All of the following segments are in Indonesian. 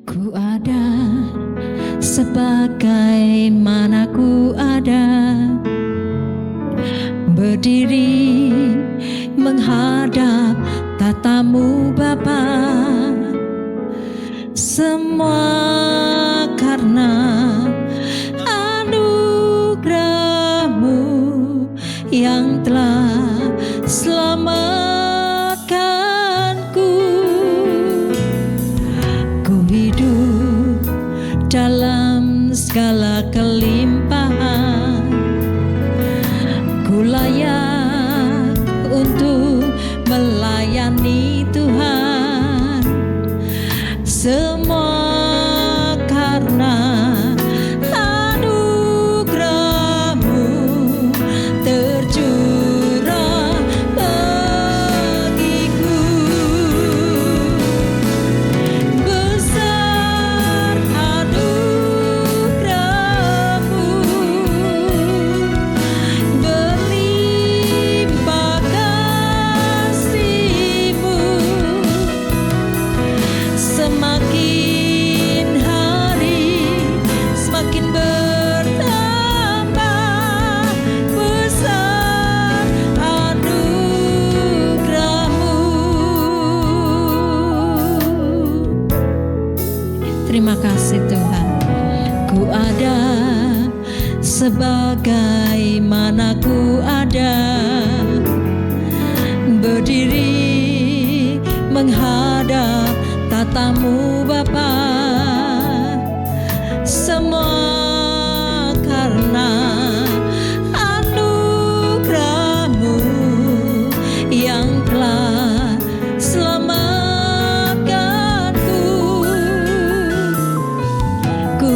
Ku ada sebagaimana ku ada, berdiri menghadap tatamu Bapa. Semua karena anugerah-Mu yang telah selamatkanku. Ku hidup dalam segala kelimpahan, ku layak untuk melayani Tuhan. Semua karena anugerah-Mu tercurah bagiku. Besar anugerah-Mu, berlimpah kasih-Mu. Semakin hari semakin bertambah besar anugerah-Mu. Terima kasih Tuhan. Ku ada sebagaimana ku ada, berdiri menghadap tatamu Bapa. Semua karena anugerah-Mu yang telah selamatkanku. Ku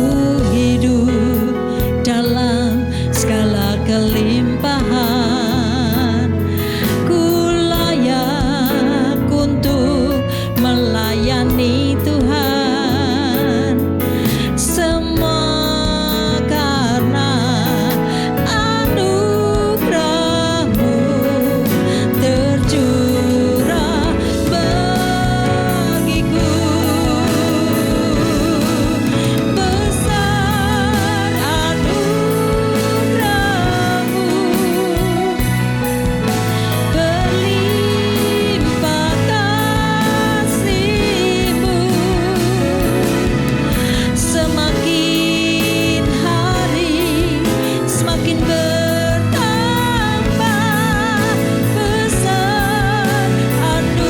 hidup dalam segala kelimpahan, ku layak untuk melayani Tuhan. Semua karena anugerah-Mu tercurah bagiku. Besar anugerah-Mu, berlimpah kasih-Mu. Semakin hari semakin bertambah besar anugerah-Mu.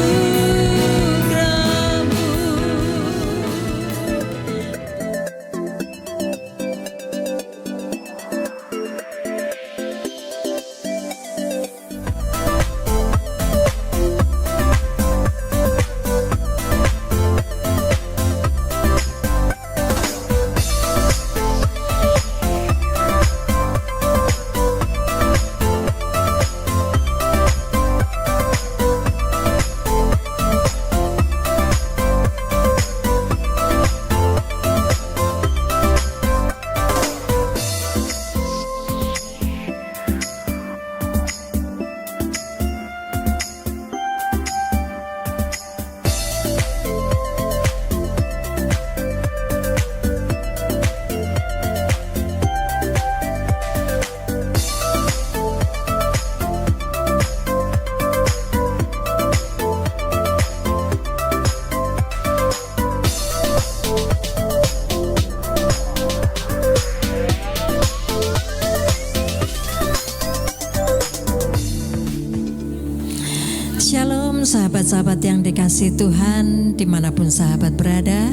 Shalom sahabat-sahabat yang dikasihi Tuhan dimanapun sahabat berada.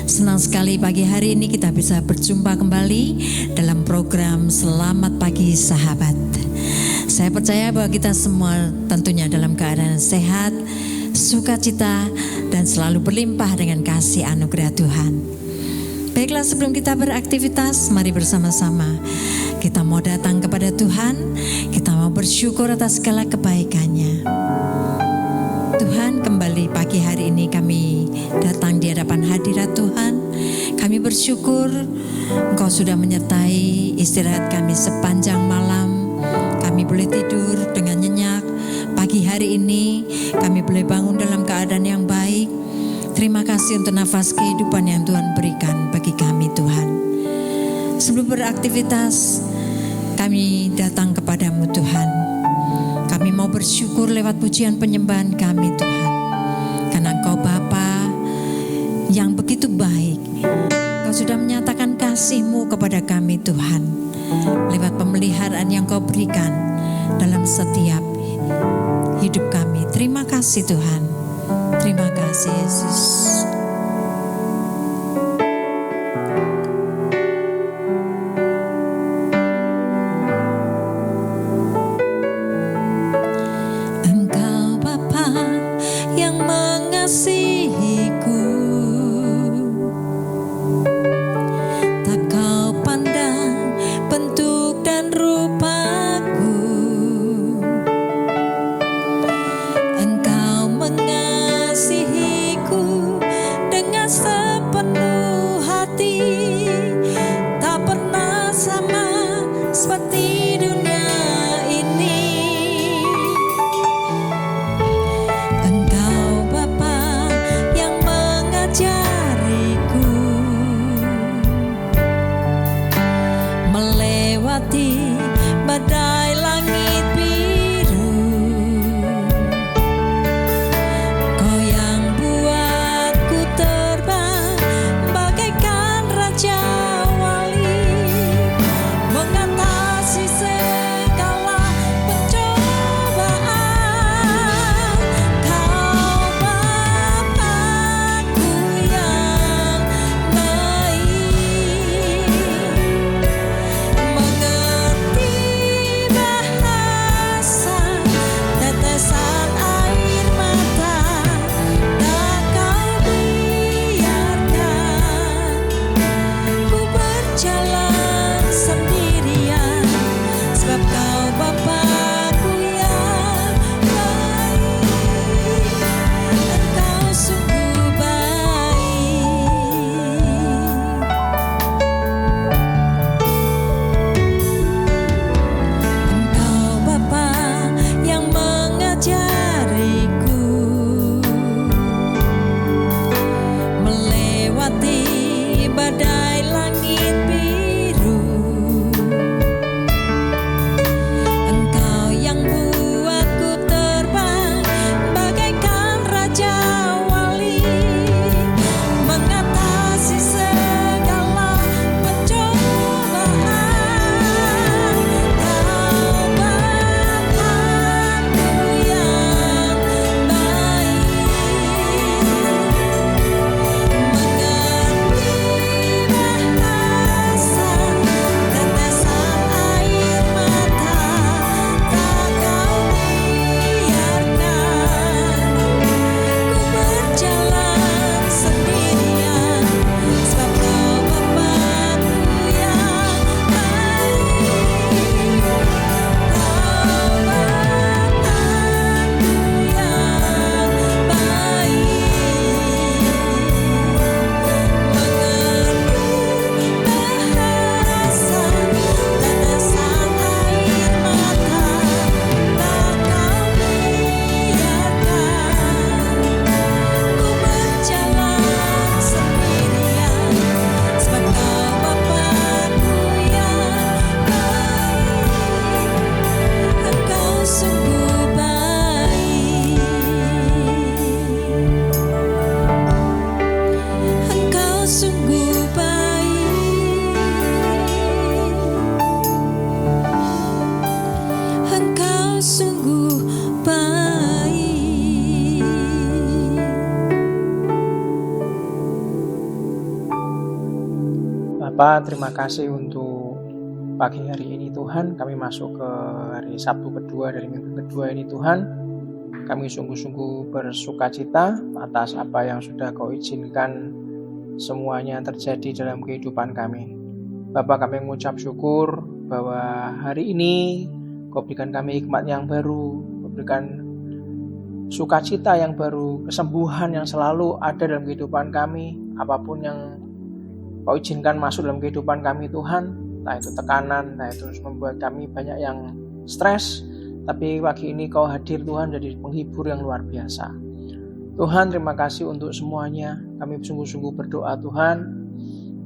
Senang sekali pagi hari ini kita bisa berjumpa kembali dalam program Selamat Pagi Sahabat. Saya percaya bahwa kita semua tentunya dalam keadaan sehat, sukacita, dan selalu berlimpah dengan kasih anugerah Tuhan. Baiklah, sebelum kita beraktivitas, mari bersama-sama kita mau datang kepada Tuhan. Kita mau bersyukur atas segala kebaikan-Nya. Tuhan, kembali pagi hari ini kami datang di hadapan hadirat Tuhan. Kami bersyukur Engkau sudah menyertai istirahat kami sepanjang malam. Kami boleh tidur dengan nyenyak. Pagi hari ini kami boleh bangun dalam keadaan yang baik. Terima kasih untuk nafas kehidupan yang Tuhan berikan bagi kami Tuhan. Sebelum beraktivitas, kami datang kepadamu Tuhan. Kami mau bersyukur lewat pujian penyembahan kami Tuhan. Karena Engkau Bapa yang begitu baik. Engkau sudah menyatakan kasih-Mu kepada kami Tuhan. Lewat pemeliharaan yang Kau berikan dalam setiap hidup kami. Terima kasih Tuhan. Terima kasih Yesus. Engkau Bapa yang mengasihiku, tak Kau pandang bentuk dan rupaku. Engkau mengasihiku dengan sepenuh hati, tak pernah sama seperti dunia ini. Engkau Bapa yang mengajariku melewati badai langit biru. Kau yang buatku terbang bagaikan raja wali, mengatasi segala pencobaan. Kau Bapakku yang baik, mengerti bahasa tetesan air mata, tak Kau biarkan ku berjalan sendirian, sebab Kau Bapakku yang baik. Engkau sungguh baik. Engkau Bapa yang mengajariku melewati badai langit biru. Engkau yang buatku terbang bagaikan raja wali, mengatasi segala pencobaan. Kau Bapakku yang baik, mengerti bahasa tetesan air mata, tak Kau biarkan ku berjalan sendirian, sebab Kau Bapakku yang baik. Kau Bapakku yang baik, mengerti bahasa tetesan air mata, tak Kau biarkan ku berjalan sendirian, sebab Kau Bapakku yang baik. Engkau sungguh baik. Engkau sungguh baik. Engkau sungguh baik. Bapak, terima kasih untuk pagi hari ini Tuhan. Kami masuk ke hari Sabtu kedua dari minggu kedua ini Tuhan. Kami sungguh-sungguh bersukacita atas apa yang sudah Kau izinkan semuanya terjadi dalam kehidupan kami. Bapak, kami mengucap syukur bahwa hari ini Kau berikan kami hikmat yang baru, Kau berikan sukacita yang baru, kesembuhan yang selalu ada dalam kehidupan kami. Apapun yang Kau izinkan masuk dalam kehidupan kami Tuhan, entah itu tekanan, entah itu membuat kami banyak yang stres, tapi pagi ini Kau hadir Tuhan jadi penghibur yang luar biasa. Tuhan, terima kasih untuk semuanya. Kami sungguh-sungguh berdoa Tuhan,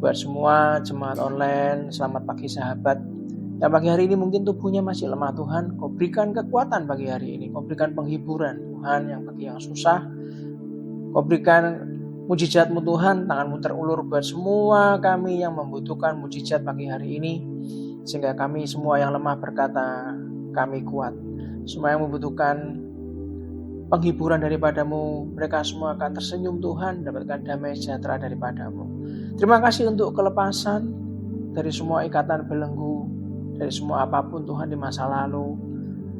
buat semua jemaat online. Selamat pagi sahabat. Dan pagi hari ini mungkin tubuhnya masih lemah Tuhan. Kau berikan kekuatan pagi hari ini. Kau berikan penghiburan Tuhan yang bagi yang susah. Kau berikan mujizat-Mu Tuhan, tangan-Mu terulur buat semua kami yang membutuhkan mujizat pagi hari ini. Sehingga kami semua yang lemah berkata, kami kuat. Semua yang membutuhkan penghiburan daripada-Mu, mereka semua akan tersenyum Tuhan, dapatkan damai sejahtera daripada-Mu. Terima kasih untuk kelepasan dari semua ikatan belenggu, dari semua apapun Tuhan di masa lalu,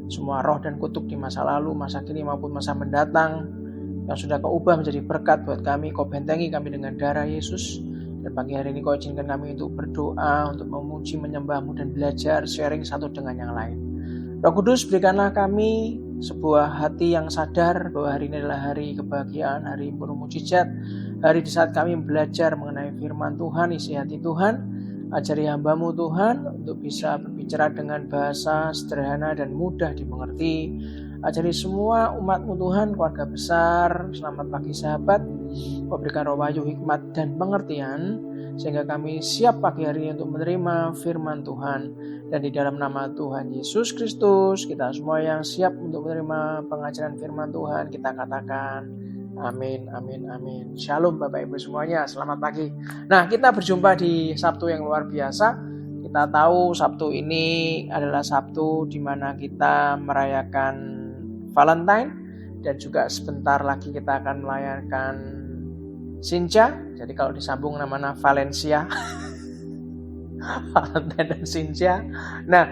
semua roh dan kutuk di masa lalu, masa kini maupun masa mendatang, yang sudah Kau ubah menjadi berkat buat kami. Kau bentengi kami dengan darah Yesus. Dan pagi hari ini Kau izinkan kami untuk berdoa, untuk memuji, menyembah-Mu dan belajar sharing satu dengan yang lain. Roh Kudus, berikanlah kami sebuah hati yang sadar bahwa hari ini adalah hari kebahagiaan, hari penuh mujizat, hari di saat kami belajar mengenai firman Tuhan, isi hati Tuhan. Ajari hamba-Mu Tuhan untuk bisa berbicara dengan bahasa sederhana dan mudah dimengerti. Ajari semua umat-Mu Tuhan, keluarga besar. Selamat pagi sahabat. Kau berikan roh wahyu, hikmat dan pengertian, sehingga kami siap pagi hari ini untuk menerima firman Tuhan. Dan di dalam nama Tuhan Yesus Kristus, kita semua yang siap untuk menerima pengajaran firman Tuhan, kita katakan amin, amin, amin. Shalom Bapak Ibu semuanya, selamat pagi. Nah, kita berjumpa di Sabtu yang luar biasa. Kita tahu Sabtu ini adalah Sabtu di mana kita merayakan Valentine, dan juga sebentar lagi kita akan merayakan Sinja. Jadi kalau disambung namanya Valencia. Valentine dan Sinja. Nah,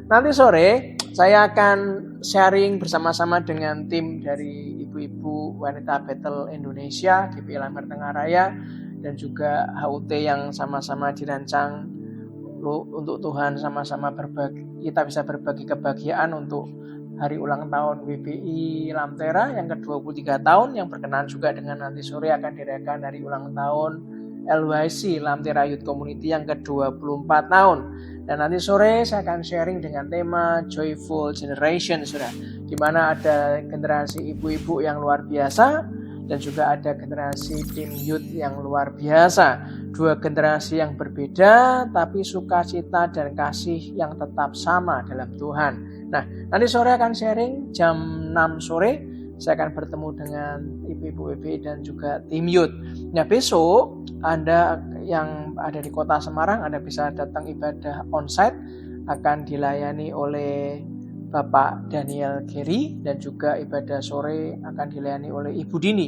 nanti sore saya akan sharing bersama-sama dengan tim dari Ibu-Ibu Wanita Battle Indonesia, GPI Lamar Tengah Raya, dan juga HUT yang sama-sama dirancang untuk Tuhan, sama-sama berbagi. Kita bisa berbagi kebahagiaan untuk hari ulang tahun WPI Lamtera yang ke-23 tahun, yang berkenaan juga dengan nanti sore akan dirayakan hari ulang tahun LYC Lamtera Youth Community yang ke-24 tahun. Dan nanti sore saya akan sharing dengan tema Joyful Generation, sudah, di mana ada generasi ibu-ibu yang luar biasa dan juga ada generasi tim youth yang luar biasa. Dua generasi yang berbeda tapi sukacita dan kasih yang tetap sama dalam Tuhan. Nah, nanti sore akan sharing jam 6 sore. Saya akan bertemu dengan ibu-ibu WPI dan juga tim youth. Nah, besok Anda yang ada di kota Semarang, Anda bisa datang ibadah onsite, akan dilayani oleh Bapak Daniel Geri, dan juga ibadah sore akan dilayani oleh Ibu Dini.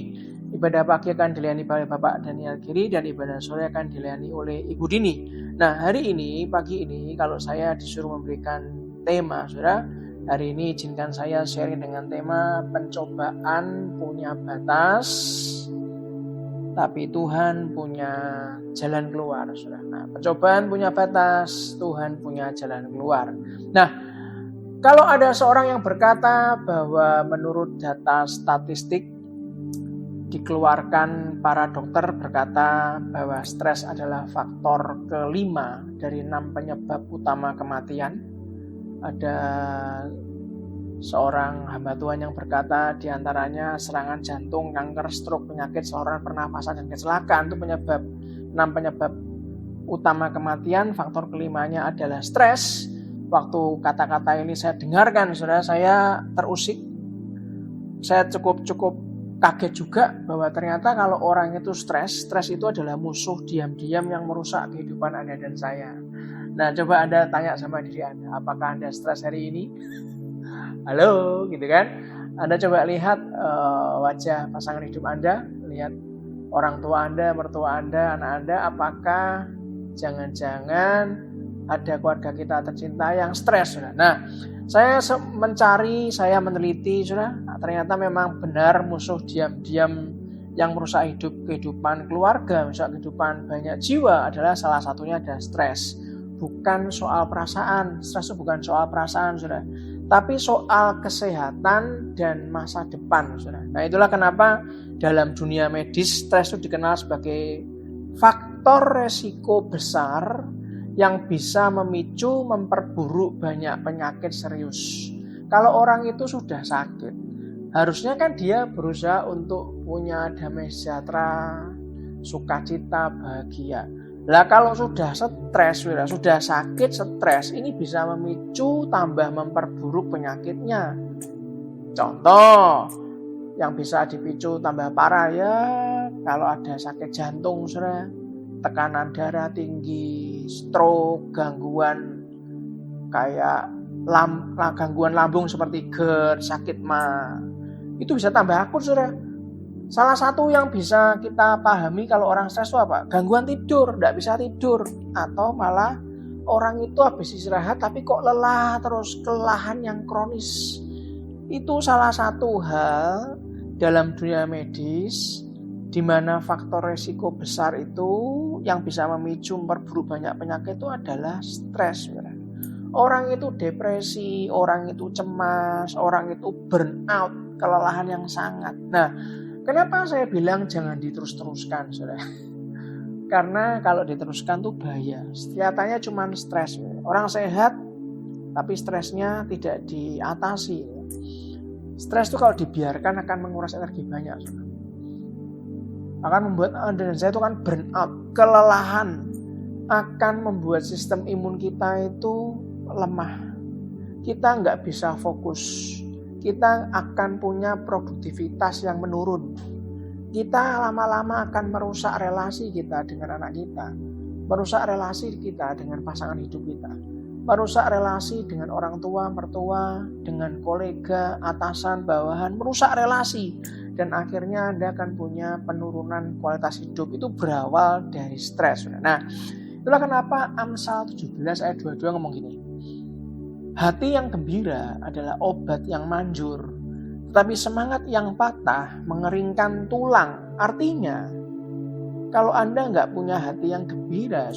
Ibadah pagi akan dilayani oleh Bapak Daniel Geri dan ibadah sore akan dilayani oleh Ibu Dini. Nah, hari ini, pagi ini, kalau saya disuruh memberikan tema, saudara, hari ini izinkan saya sharing dengan tema pencobaan punya batas, tapi Tuhan punya jalan keluar. Saudara. Nah, pencobaan punya batas, Tuhan punya jalan keluar. Nah, kalau ada seorang yang berkata bahwa menurut data statistik dikeluarkan, para dokter berkata bahwa stres adalah faktor kelima dari 6 penyebab utama kematian. Ada seorang hamba Tuhan yang berkata diantaranya serangan jantung, kanker, stroke, penyakit saluran pernafasan, dan kecelakaan. Itu 6 penyebab utama kematian. Faktor kelimanya adalah stres. Waktu kata-kata ini saya dengarkan, saudara, saya terusik. Saya cukup kaget juga bahwa ternyata kalau orang itu stres itu adalah musuh diam-diam yang merusak kehidupan Anda dan saya. Nah, coba Anda tanya sama diri Anda, apakah Anda stres hari ini? Halo, gitu kan? Anda coba lihat wajah pasangan hidup Anda, lihat orang tua Anda, mertua Anda, anak Anda, apakah jangan-jangan ada keluarga kita tercinta yang stres? Nah, saya mencari, saya meneliti, ternyata memang benar musuh diam-diam yang merusak kehidupan keluarga, merusak kehidupan banyak jiwa adalah salah satunya ada stres. Bukan soal perasaan, stres itu bukan soal perasaan, saudara, tapi soal kesehatan dan masa depan, saudara. Nah, itulah kenapa dalam dunia medis stres itu dikenal sebagai faktor resiko besar yang bisa memicu memperburuk banyak penyakit serius. Kalau orang itu sudah sakit, Harusnya kan dia berusaha untuk punya damai sejahtera, sukacita, bahagia. Lah kalau sudah stres, sudah sakit stres, ini bisa memicu tambah memperburuk penyakitnya. Contoh yang bisa dipicu tambah parah ya kalau ada sakit jantung, tekanan darah tinggi, stroke, gangguan kayak gangguan lambung seperti GERD, sakit MA. Itu bisa tambah akut, Salah satu yang bisa kita pahami kalau orang stres itu apa? Gangguan tidur, tidak bisa tidur. Atau malah orang itu habis istirahat tapi kok lelah terus, kelelahan yang kronis. Itu salah satu hal dalam dunia medis di mana faktor resiko besar itu yang bisa memicu memperburuk banyak penyakit itu adalah stres. Orang itu depresi, orang itu cemas, orang itu burnout, kelelahan yang sangat. Nah, kenapa saya bilang jangan diterus-teruskan, saudara? Karena kalau diteruskan tuh bahaya. Kelihatannya cuma stres. Orang sehat, tapi stresnya tidak diatasi. Stres itu kalau dibiarkan akan menguras energi banyak, saudara. Akan membuat saya itu kan burnout, kelelahan. Akan membuat sistem imun kita itu lemah. Kita nggak bisa fokus. Kita akan punya produktivitas yang menurun. Kita lama-lama akan merusak relasi kita dengan anak kita. Merusak relasi kita dengan pasangan hidup kita. Merusak relasi dengan orang tua, mertua, dengan kolega, atasan, bawahan. Merusak relasi. Dan akhirnya Anda akan punya penurunan kualitas hidup. Itu berawal dari stres. Nah, itulah kenapa Amsal 17 ayat 22 ngomong gini. Hati yang gembira adalah obat yang manjur, tetapi semangat yang patah mengeringkan tulang. Artinya, kalau Anda nggak punya hati yang gembira,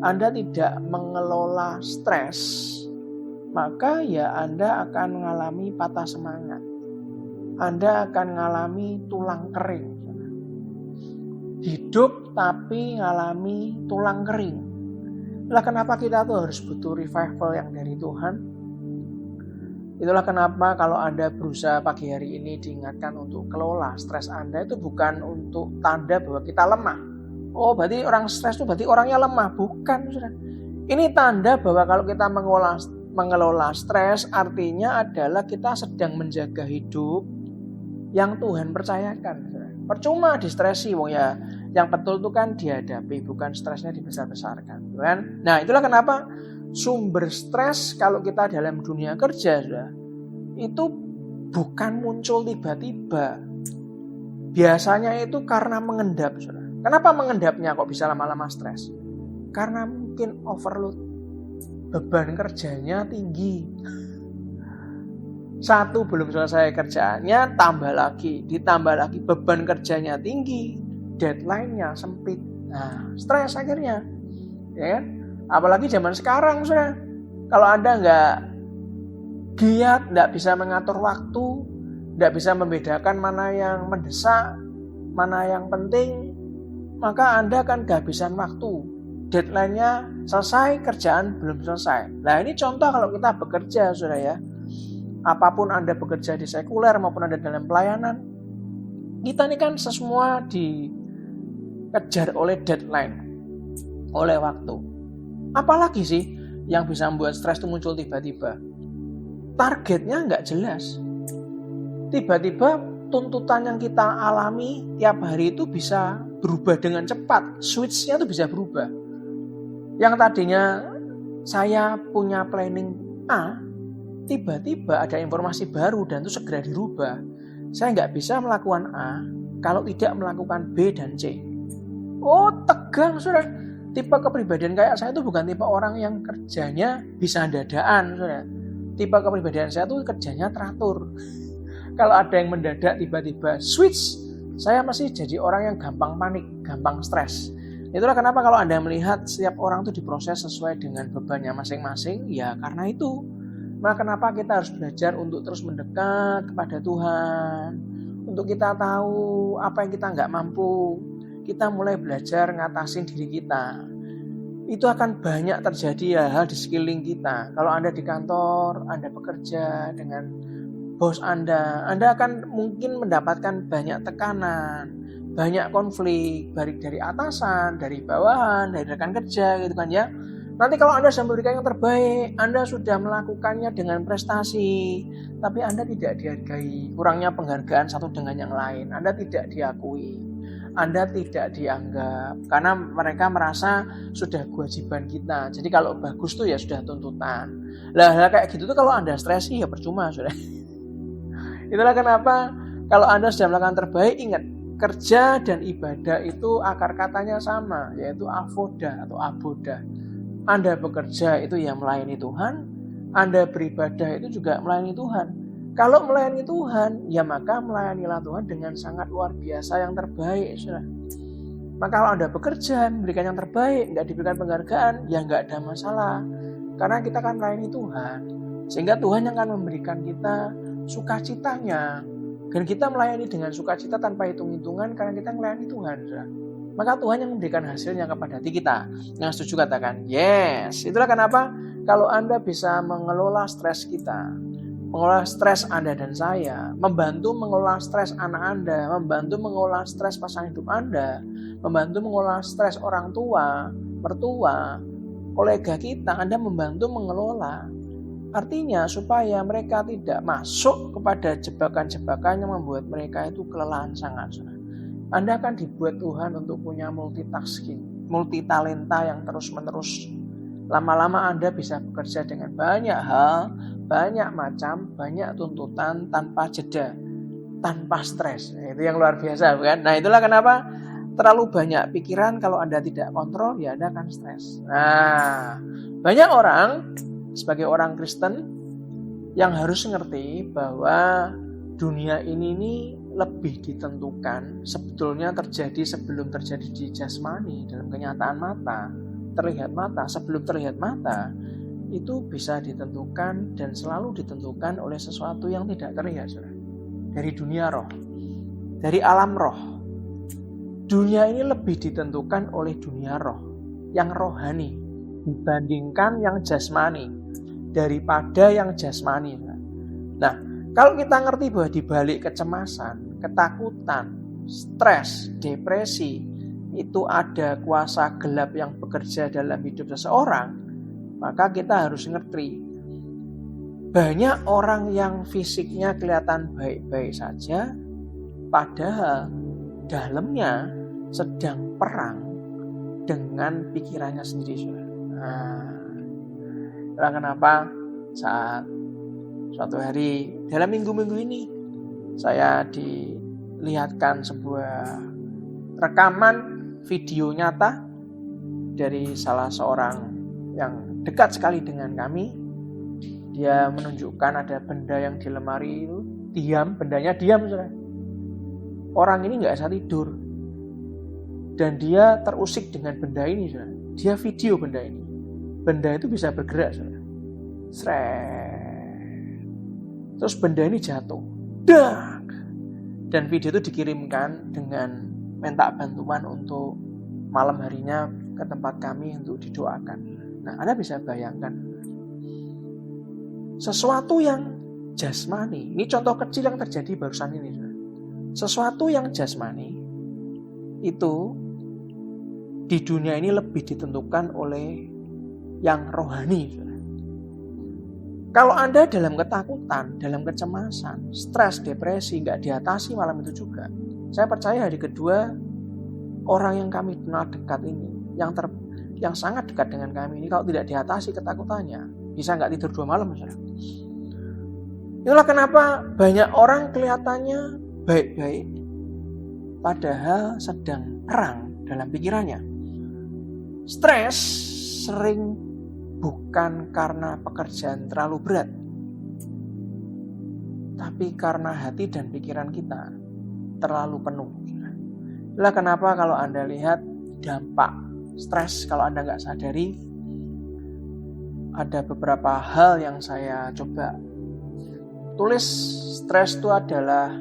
Anda tidak mengelola stres, maka ya Anda akan mengalami patah semangat. Anda akan mengalami tulang kering. Hidup tapi mengalami tulang kering. Itulah kenapa kita tuh harus butuh revival yang dari Tuhan. Itulah kenapa kalau Anda berusaha pagi hari ini diingatkan untuk kelola stres Anda, itu bukan untuk tanda bahwa kita lemah. Oh, berarti orang stres itu berarti orangnya lemah. Bukan, saudara. Ini tanda bahwa kalau kita mengelola stres, artinya adalah kita sedang menjaga hidup yang Tuhan percayakan. Saudara. Percuma distresi, ya. Yang betul itu kan dihadapi, bukan stresnya dibesar-besarkan. Kan? Nah, itulah kenapa sumber stres kalau kita dalam dunia kerja, itu bukan muncul tiba-tiba. Biasanya itu karena mengendap. Kenapa mengendapnya kok bisa lama-lama stres? Karena mungkin overload. Beban kerjanya tinggi. Satu belum selesai kerjaannya, ditambah lagi beban kerjanya tinggi. Deadline-nya sempit. Nah, stres akhirnya. Ya kan? Apalagi zaman sekarang, saudara. Kalau Anda nggak giat, nggak bisa mengatur waktu, nggak bisa membedakan mana yang mendesak, mana yang penting, maka Anda akan kehabisan waktu. Deadline-nya selesai, kerjaan belum selesai. Nah, ini contoh kalau kita bekerja, saudara ya. Apapun Anda bekerja di sekuler maupun Anda dalam pelayanan, kita ini kan semua dikejar oleh deadline, oleh waktu. Apalagi sih yang bisa membuat stres itu muncul tiba-tiba? Targetnya nggak jelas. Tiba-tiba tuntutan yang kita alami tiap hari itu bisa berubah dengan cepat. Switch-nya itu bisa berubah. Yang tadinya saya punya planning A, tiba-tiba ada informasi baru dan itu segera dirubah. Saya nggak bisa melakukan A kalau tidak melakukan B dan C. Oh, tegang, saudara. Tipe kepribadian kayak saya itu bukan tipe orang yang kerjanya bisa dadaan, saudara. Tipe kepribadian saya itu kerjanya teratur. Kalau ada yang mendadak tiba-tiba switch, saya masih jadi orang yang gampang panik, gampang stres. Itulah kenapa kalau Anda melihat setiap orang itu diproses sesuai dengan bebannya masing-masing, ya karena itu. Maka kenapa kita harus belajar untuk terus mendekat kepada Tuhan. Untuk kita tahu apa yang kita nggak mampu. Kita mulai belajar ngatasin diri kita. Itu akan banyak terjadi hal-hal di sekeliling kita. Kalau Anda di kantor, Anda bekerja dengan bos Anda akan mungkin mendapatkan banyak tekanan, banyak konflik, baik dari atasan, dari bawahan, dari rekan kerja gitu kan ya. Nanti kalau Anda sudah memberikan yang terbaik, Anda sudah melakukannya dengan prestasi, tapi Anda tidak dihargai, kurangnya penghargaan satu dengan yang lain, Anda tidak diakui, Anda tidak dianggap, karena mereka merasa sudah kewajiban kita. Jadi kalau bagus tuh ya sudah tuntutan. Lah kayak gitu tuh kalau Anda stres ya percuma sudah. Itulah kenapa kalau Anda sudah melakukan terbaik, ingat, kerja dan ibadah itu akar katanya sama, yaitu avoda atau aboda. Anda bekerja itu ya melayani Tuhan, Anda beribadah itu juga melayani Tuhan. Kalau melayani Tuhan, ya maka melayanilah Tuhan dengan sangat luar biasa yang terbaik. Saudara. Maka kalau Anda bekerja, memberikan yang terbaik, nggak diberikan penghargaan, ya nggak ada masalah. Karena kita akan melayani Tuhan. Sehingga Tuhan yang akan memberikan kita sukacitanya. Dan kita melayani dengan sukacita tanpa hitung-hitungan karena kita melayani Tuhan. Saudara. Maka Tuhan yang memberikan hasilnya kepada hati kita. Yang setuju katakan, yes. Itulah kenapa kalau Anda bisa mengelola stres kita, mengelola stres Anda dan saya, membantu mengelola stres anak Anda, membantu mengelola stres pasangan hidup Anda, membantu mengelola stres orang tua, mertua, kolega kita, Anda membantu mengelola. Artinya supaya mereka tidak masuk kepada jebakan-jebakan yang membuat mereka itu kelelahan sangat. Anda akan dibuat Tuhan untuk punya multitasking, multitalenta yang terus-menerus. Lama-lama Anda bisa bekerja dengan banyak hal, banyak macam, banyak tuntutan tanpa jeda, tanpa stres. Itu yang luar biasa, bukan? Nah, itulah kenapa terlalu banyak pikiran kalau Anda tidak kontrol, ya Anda akan stres. Nah, banyak orang sebagai orang Kristen yang harus mengerti bahwa dunia ini lebih ditentukan sebetulnya terjadi sebelum terjadi di jasmani, dalam kenyataan mata, terlihat mata. Sebelum terlihat mata itu bisa ditentukan dan selalu ditentukan oleh sesuatu yang tidak terlihat, saudara. Dari dunia roh, dari alam roh. Dunia ini lebih ditentukan oleh dunia roh, yang rohani dibandingkan yang jasmani, daripada yang jasmani. Nah, kalau kita ngerti bahwa dibalik kecemasan, ketakutan, stres, depresi, itu ada kuasa gelap yang bekerja dalam hidup seseorang, maka kita harus ngerti. Banyak orang yang fisiknya kelihatan baik-baik saja, padahal dalamnya sedang perang dengan pikirannya sendiri. Nah, kenapa saat suatu hari dalam minggu-minggu ini saya dilihatkan sebuah rekaman video nyata dari salah seorang yang dekat sekali dengan kami. Dia menunjukkan ada benda yang di lemari itu diam, bendanya diam, saudara. Orang ini nggak bisa tidur dan dia terusik dengan benda ini, saudara. Dia video benda ini. Benda itu bisa bergerak, saudara. Terus benda ini jatuh. Dan video itu dikirimkan dengan minta bantuan untuk malam harinya ke tempat kami untuk didoakan. Nah, Anda bisa bayangkan sesuatu yang jasmani. Ini contoh kecil yang terjadi barusan ini. Sesuatu yang jasmani itu di dunia ini lebih ditentukan oleh yang rohani. Kalau Anda dalam ketakutan, dalam kecemasan, stres, depresi, nggak diatasi malam itu juga. Saya percaya hari kedua, orang yang kami kenal dekat ini, yang sangat dekat dengan kami ini, kalau tidak diatasi ketakutannya, bisa nggak tidur 2 malam. Saudara. Itulah kenapa banyak orang kelihatannya baik-baik, padahal sedang perang dalam pikirannya. Stres sering bukan karena pekerjaan terlalu berat, tapi karena hati dan pikiran kita terlalu penuh. Itulah kenapa kalau Anda lihat dampak stres, kalau Anda nggak sadari, ada beberapa hal yang saya coba tulis. Stres itu adalah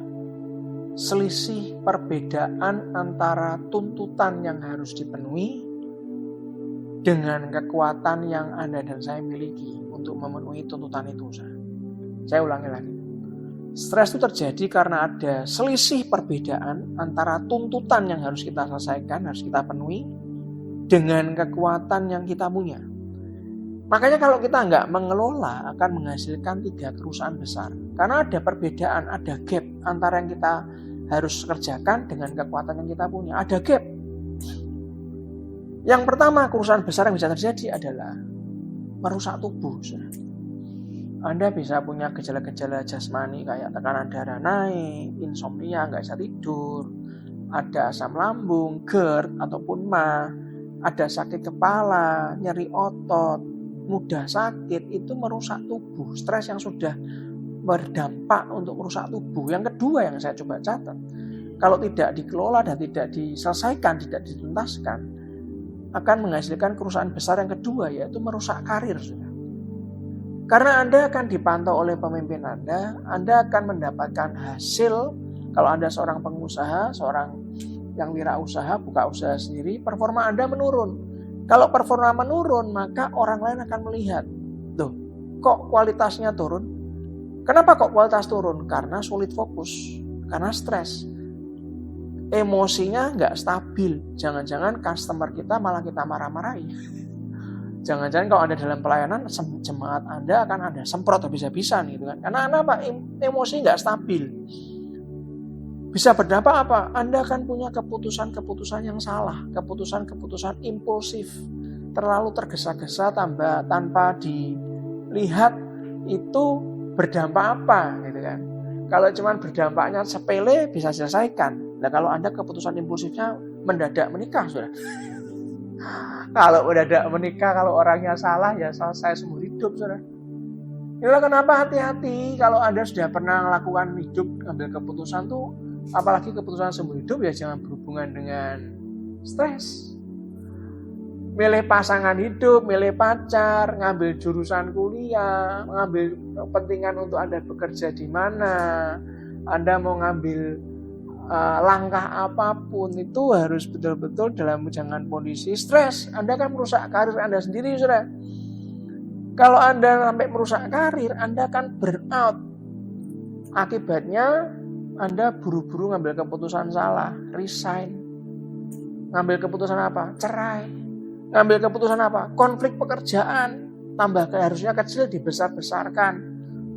selisih perbedaan antara tuntutan yang harus dipenuhi dengan kekuatan yang Anda dan saya miliki untuk memenuhi tuntutan itu. Saya ulangi lagi. Stres itu terjadi karena ada selisih perbedaan antara tuntutan yang harus kita selesaikan, harus kita penuhi, dengan kekuatan yang kita punya. Makanya kalau kita nggak mengelola akan menghasilkan 3 kerusakan besar. Karena ada perbedaan, ada gap antara yang kita harus kerjakan dengan kekuatan yang kita punya. Ada gap. Yang pertama kerusakan besar yang bisa terjadi adalah merusak tubuh. Anda bisa punya gejala-gejala jasmani kayak tekanan darah naik, insomnia, nggak bisa tidur, ada asam lambung, GERD ataupun MAH, ada sakit kepala, nyeri otot, mudah sakit, itu merusak tubuh. Stres yang sudah berdampak untuk merusak tubuh. Yang kedua yang saya coba catat, kalau tidak dikelola dan tidak diselesaikan, tidak dituntaskan, akan menghasilkan kerusakan besar yang kedua, yaitu merusak karir. Karena Anda akan dipantau oleh pemimpin Anda akan mendapatkan hasil. Kalau Anda seorang pengusaha, seorang yang wirausaha, buka usaha sendiri, performa Anda menurun. Kalau performa menurun, maka orang lain akan melihat, loh, kok kualitasnya turun? Kenapa kok kualitas turun? Karena sulit fokus, karena stres. Emosinya nggak stabil. Jangan-jangan customer kita malah kita marah-marahi. Jangan-jangan kalau Anda dalam pelayanan, jemaat Anda akan ada semprot habis-habisan gitu kan. Karena apa? Emosi nggak stabil. Bisa berdampak apa? Anda akan punya keputusan-keputusan yang salah, keputusan-keputusan impulsif, terlalu tergesa-gesa tanpa dilihat itu berdampak apa gitu kan. Kalau cuma berdampaknya sepele bisa selesaikan. Nah kalau Anda keputusan impulsifnya mendadak menikah sudah. Kalau mendadak menikah, kalau orangnya salah ya selesai seumur hidup sudah. Itulah kenapa hati-hati kalau Anda sudah pernah melakukan hidup, ambil keputusan tuh, apalagi keputusan seumur hidup ya jangan berhubungan dengan stres. Milih pasangan hidup, milih pacar, ngambil jurusan kuliah, ngambil kepentingan untuk Anda bekerja di mana, Anda mau ngambil langkah apapun itu harus betul-betul dalam jangan kondisi stres. Anda akan merusak karir Anda sendiri, saudara. Kalau Anda sampai merusak karir, Anda akan burnout. Akibatnya Anda buru-buru ngambil keputusan salah, resign. Ngambil keputusan apa? Cerai. Ngambil keputusan apa? Konflik pekerjaan. Tambah harusnya kecil dibesar-besarkan.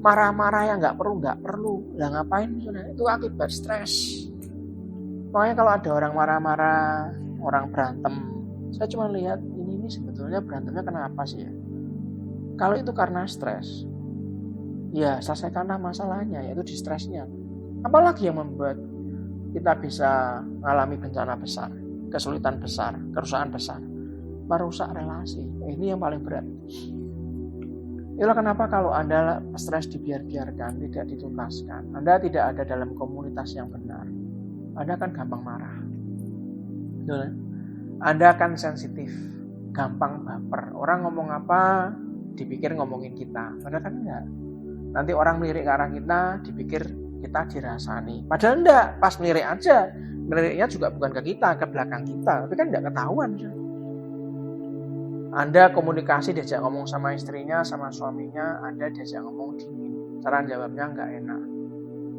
Marah-marah yang nggak perlu. Lah ngapain? Saudara? Itu akibat stres. Makanya kalau ada orang marah-marah, orang berantem, saya cuma lihat ini sebetulnya berantemnya kenapa sih ya? Kalau itu karena stres, ya selesaikanlah masalahnya, yaitu di stresnya. Apalagi yang membuat kita bisa mengalami bencana besar, kesulitan besar, kerusakan besar, merusak relasi. Ini yang paling berat. Itulah kenapa kalau Anda stres dibiarkan, tidak dituntaskan, Anda tidak ada dalam komunitas yang benar, Anda akan gampang marah. Betul? Anda akan sensitif, gampang baper. Orang ngomong apa, dipikir ngomongin kita. Padahal kan enggak. Nanti orang melirik ke arah kita, dipikir kita dirasani. Padahal enggak, pas melirik aja. Meliriknya juga bukan ke kita, ke belakang kita. Tapi kan enggak ketahuan. Anda komunikasi, diajak ngomong sama istrinya, sama suaminya, Anda diajak ngomong dingin. Cara jawabnya enggak enak.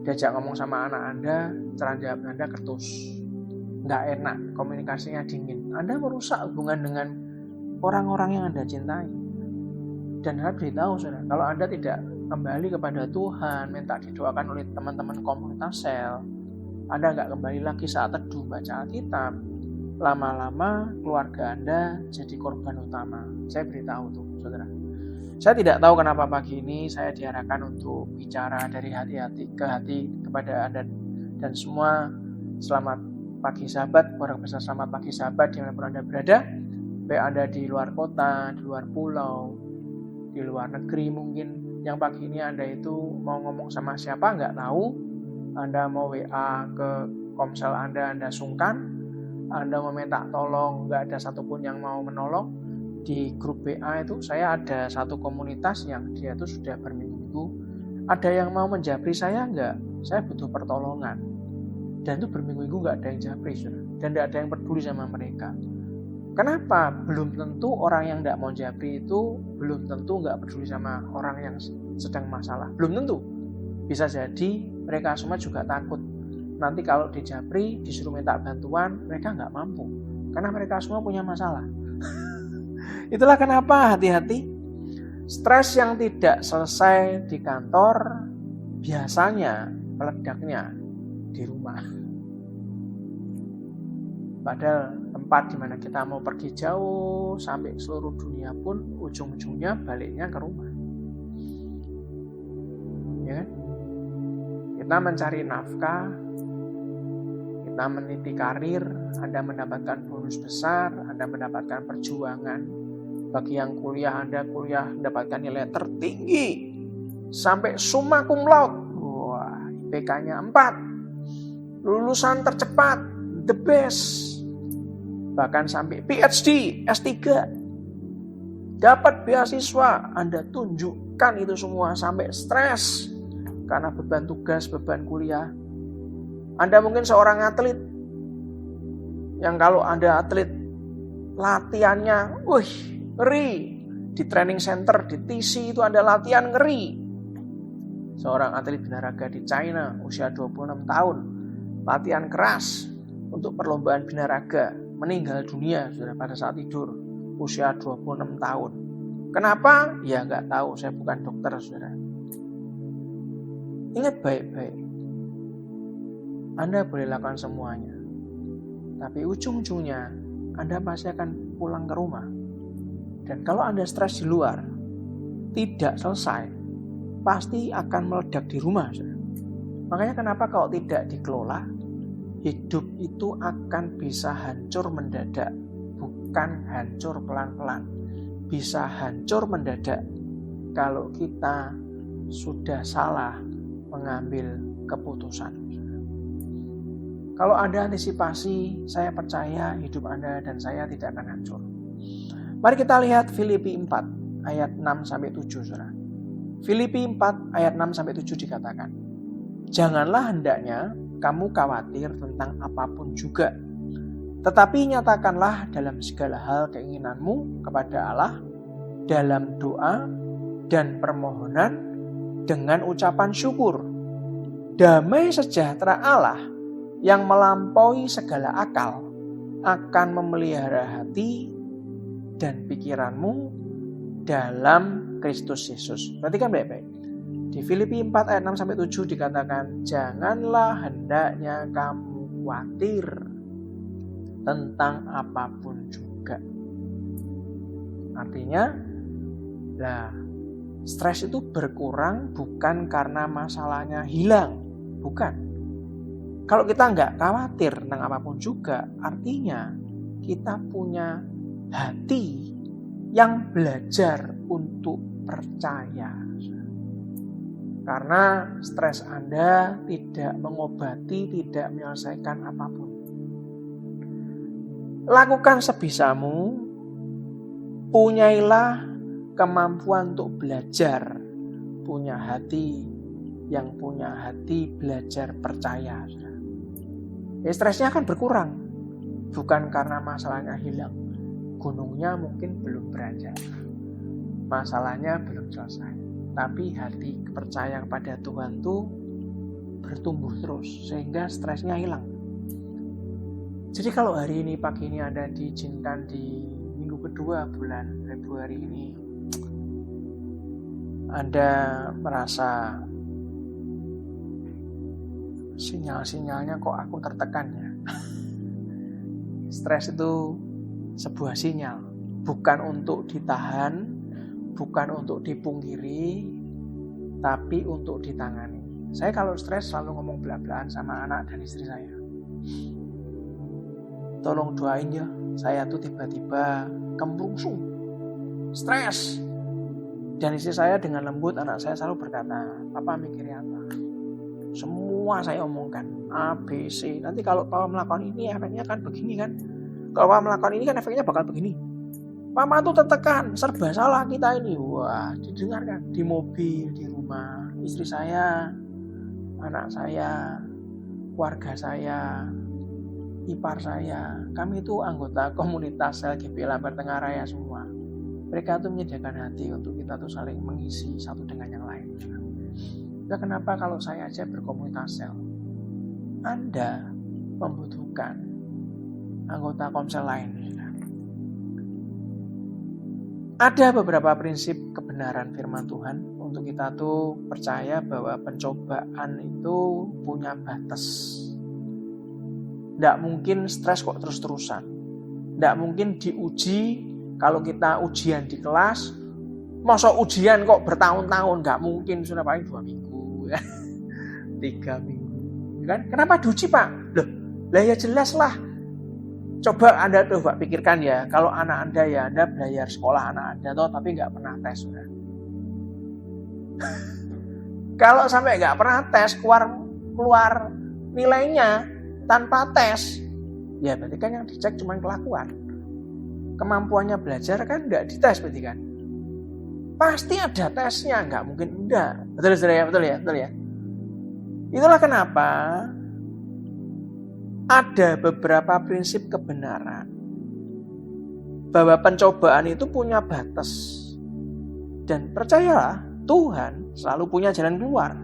Diajak ngomong sama anak Anda, cara jawab Anda ketus. Nggak enak, komunikasinya dingin. Anda merusak hubungan dengan orang-orang yang Anda cintai. Dan harus beritahu, saudara, kalau Anda tidak kembali kepada Tuhan, minta didoakan oleh teman-teman komunitas sel, Anda nggak kembali lagi saat teduh baca Alkitab, lama-lama keluarga Anda jadi korban utama. Saya beritahu tuh, saudara. Saya tidak tahu kenapa pagi ini saya diarahkan untuk bicara dari hati-hati ke hati kepada Anda dan semua. Selamat pagi sahabat, keluarga besar selamat pagi sahabat dimanapun Anda berada. Baik Anda di luar kota, di luar pulau, di luar negeri mungkin. Yang pagi ini Anda itu mau ngomong sama siapa nggak tahu. Anda mau WA ke komsel Anda sungkan. Anda mau minta tolong, nggak ada satupun yang mau menolong. Di grup WA itu saya ada satu komunitas yang dia itu sudah berminggu-minggu. Ada yang mau menjabri saya enggak? Saya butuh pertolongan. Dan itu berminggu-minggu enggak ada yang jabri. Dan enggak ada yang peduli sama mereka. Kenapa? Belum tentu orang yang enggak mau jabri itu belum tentu enggak peduli sama orang yang sedang masalah. Belum tentu. Bisa jadi mereka semua juga takut. Nanti kalau dijapri, disuruh minta bantuan, mereka nggak mampu. Karena mereka semua punya masalah. Itulah kenapa hati-hati. Stres yang tidak selesai di kantor biasanya meledaknya di rumah. Padahal tempat di mana kita mau pergi jauh sampai seluruh dunia pun ujung-ujungnya baliknya ke rumah. Ya kan? Kita mencari nafkah, kita meniti karir, Anda mendapatkan bonus besar, Anda mendapatkan perjuangan. Bagi yang kuliah, Anda kuliah mendapatkan nilai tertinggi sampai summa cum laude. Wah, IPK-nya 4. Lulusan tercepat, the best. Bahkan sampai PhD, S3. Dapat beasiswa, Anda tunjukkan itu semua sampai stres karena beban tugas, beban kuliah. Anda mungkin seorang atlet yang kalau Anda atlet latihannya, ngeri. Di training center, di TC itu Anda latihan ngeri. Seorang atlet binaraga di China usia 26 tahun, latihan keras untuk perlombaan binaraga, meninggal dunia sudah pada saat tidur, usia 26 tahun. Kenapa? Ya nggak tahu, saya bukan dokter, saudara. Ingat baik-baik, Anda boleh lakukan semuanya, tapi ujung-ujungnya Anda pasti akan pulang ke rumah. Dan kalau Anda stres di luar, tidak selesai, pasti akan meledak di rumah, saudara. Makanya kenapa kalau tidak dikelola, hidup itu akan bisa hancur mendadak, bukan hancur pelan-pelan. Bisa hancur mendadak kalau kita sudah salah mengambil keputusan. Kalau Anda antisipasi, saya percaya hidup Anda dan saya tidak akan hancur. Mari kita lihat Filipi 4 ayat 6-7, saudara. Filipi 4 ayat 6-7 dikatakan, janganlah hendaknya kamu khawatir tentang apapun juga. Tetapi nyatakanlah dalam segala hal keinginanmu kepada Allah dalam doa dan permohonan dengan ucapan syukur. Damai sejahtera Allah yang melampaui segala akal akan memelihara hati dan pikiranmu dalam Kristus Yesus. Perhatikan baik-baik. Di Filipi 4 ayat 6-7 dikatakan, janganlah hendaknya kamu khawatir tentang apapun juga. Artinya, stres itu berkurang bukan karena masalahnya hilang. Bukan. Kalau kita nggak khawatir tentang apapun juga, artinya kita punya hati yang belajar untuk percaya. Karena stres Anda tidak mengobati, tidak menyelesaikan apapun. Lakukan sebisamu, punyailah kemampuan untuk belajar. Punya hati yang punya hati belajar percaya. Ya, stresnya akan berkurang. Bukan karena masalahnya hilang. Gunungnya mungkin belum beranjak. Masalahnya belum selesai. Tapi hati kepercayaan pada Tuhan itu bertumbuh terus sehingga stresnya hilang. Jadi kalau hari ini, pagi ini Anda diizinkan di minggu kedua bulan Februari ini, Anda merasa sinyal-sinyalnya kok aku tertekan ya. Stres itu sebuah sinyal, bukan untuk ditahan, bukan untuk dipungkiri, tapi untuk ditangani. Saya kalau stres selalu ngomong belak-belakan sama anak dan istri saya. Tolong doain ya, saya tuh tiba-tiba kemrungsung, stres. Dan istri saya dengan lembut, anak saya selalu berkata, Papa mikirnya apa? Semua saya omongkan, A, B, C. Nanti kalau Papa melakukan ini, efeknya kan begini kan. Kalau Papa melakukan ini kan efeknya bakal begini. Mama tuh tertekan, serba salah kita ini. Wah, didengarkan di mobil, di rumah, istri saya, anak saya, keluarga saya, ipar saya. Kami itu anggota komunitas LGB Lamber Tengah Raya semua. Mereka tuh menyediakan hati untuk kita tuh saling mengisi satu dengan yang lain. Ya kenapa kalau saya aja berkomunitas sel? Anda membutuhkan anggota komsel lain. Ada beberapa prinsip kebenaran firman Tuhan untuk kita tuh percaya bahwa pencobaan itu punya batas. Tidak mungkin stres kok terus-terusan. Tidak mungkin diuji kalau kita ujian di kelas. Masa ujian kok bertahun-tahun? Nggak mungkin, sudah paling 2 minggu, 3 minggu. Kan? Kenapa diuji Pak? Lah ya jelas lah. Coba Anda coba pikirkan ya, kalau anak Anda ya, Anda belajar sekolah anak Anda toh, tapi nggak pernah tes. Kalau sampai nggak pernah tes, keluar nilainya tanpa tes, ya berarti kan yang dicek cuma kelakuan. Kemampuannya belajar kan nggak dites berarti kan. Pasti ada tesnya, nggak mungkin enggak. Betul ya. Itulah kenapa ada beberapa prinsip kebenaran bahwa pencobaan itu punya batas. Dan percayalah, Tuhan selalu punya jalan keluar.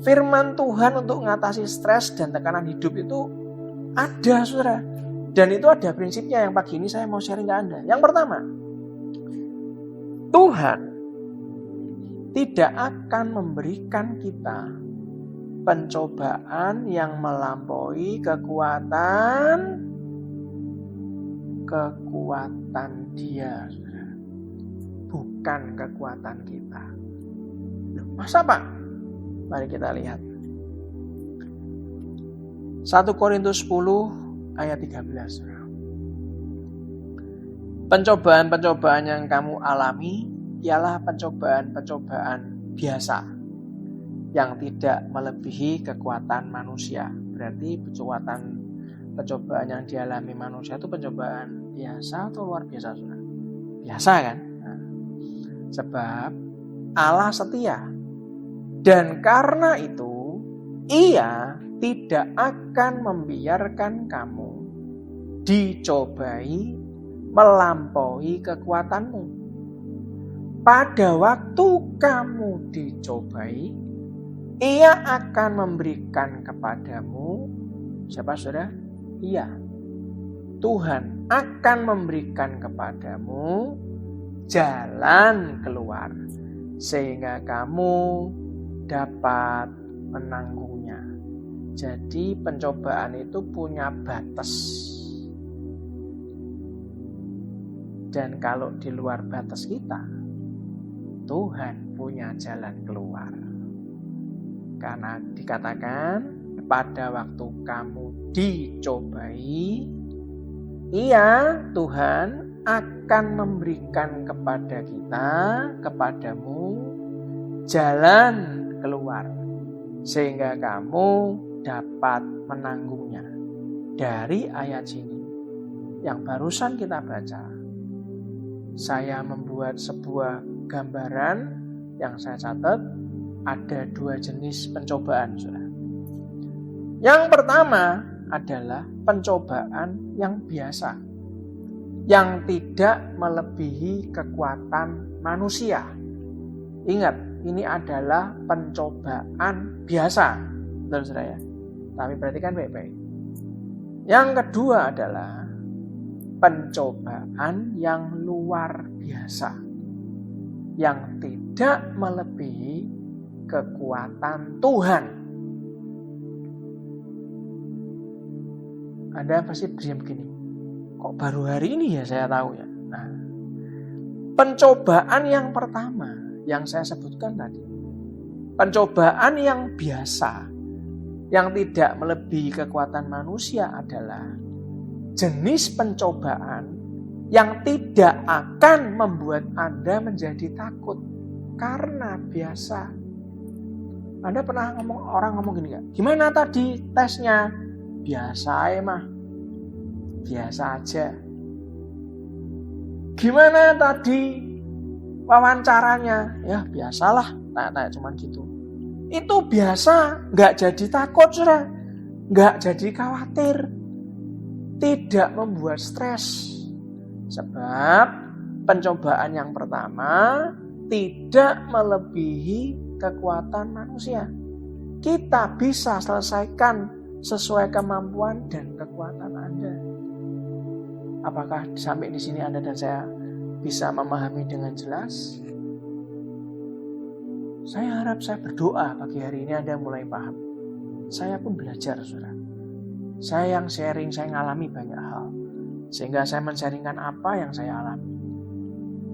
Firman Tuhan untuk mengatasi stres dan tekanan hidup itu ada, saudara. Dan itu ada prinsipnya yang pagi ini saya mau sharing ke Anda. Yang pertama, Tuhan tidak akan memberikan kita pencobaan yang melampaui kekuatan Dia, bukan kekuatan kita. Masa Pak? Mari kita lihat 1 Korintus 10 ayat 13. Pencobaan-pencobaan yang kamu alami ialah pencobaan-pencobaan biasa yang tidak melebihi kekuatan manusia. Berarti pencobaan yang dialami manusia itu pencobaan biasa atau luar biasa, saudara? Biasa kan? Nah, sebab Allah setia. Dan karena itu, Ia tidak akan membiarkan kamu dicobai melampaui kekuatanmu. Pada waktu kamu dicobai, Ia akan memberikan kepadamu, siapa saudara? Ia. Tuhan akan memberikan kepadamu jalan keluar, sehingga kamu dapat menanggungnya. Jadi pencobaan itu punya batas. Dan kalau di luar batas kita, Tuhan punya jalan keluar. Karena dikatakan pada waktu kamu dicobai, Ia, Tuhan, akan memberikan kepada kita, kepadamu, jalan keluar, sehingga kamu dapat menanggungnya. Dari ayat sini yang barusan kita baca, saya membuat sebuah gambaran yang saya catat. Ada 2 jenis pencobaan, saudara. Yang pertama adalah pencobaan yang biasa, yang tidak melebihi kekuatan manusia. Ingat, ini adalah pencobaan biasa, saudara ya. Tapi perhatikan baik-baik. Yang kedua adalah pencobaan yang luar biasa, yang tidak melebihi kekuatan Tuhan. Anda pasti diam begini, kok baru hari ini ya saya tahu ya. Nah, pencobaan yang pertama yang saya sebutkan tadi, pencobaan yang biasa, yang tidak melebihi kekuatan manusia adalah jenis pencobaan yang tidak akan membuat Anda menjadi takut karena biasa. Anda pernah orang ngomong gini gak? Gimana tadi tesnya? Biasa mah. Biasa aja. Gimana tadi wawancaranya? Ya biasalah. Tanya-tanya cuman gitu. Itu biasa. Gak jadi takut, saudara. Gak jadi khawatir. Tidak membuat stres. Sebab pencobaan yang pertama tidak melebihi kekuatan manusia. Kita bisa selesaikan sesuai kemampuan dan kekuatan Anda. Apakah sampai di sini Anda dan saya bisa memahami dengan jelas? Saya harap, saya berdoa pagi hari ini Anda mulai paham. Saya pun belajar, saudara. Saya yang sharing, saya ngalami banyak hal. Sehingga saya men-sharingkan apa yang saya alami.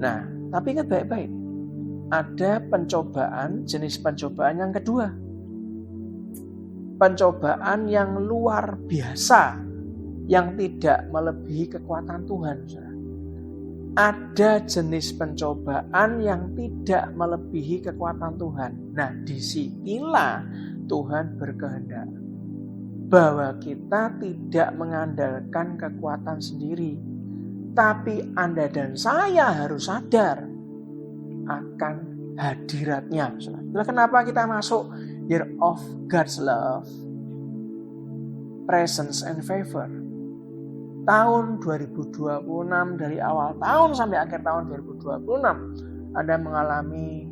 Nah, tapi ingat baik-baik. Ada pencobaan, jenis pencobaan yang kedua. Pencobaan yang luar biasa, yang tidak melebihi kekuatan Tuhan, saudara. Ada jenis pencobaan yang tidak melebihi kekuatan Tuhan. Nah, disinilah Tuhan berkehendak bahwa kita tidak mengandalkan kekuatan sendiri, tapi Anda dan saya harus sadar akan hadiratnya. Nah, kenapa kita masuk year of God's love, presence and favor? Tahun 2026, dari awal tahun sampai akhir tahun 2026, Anda mengalami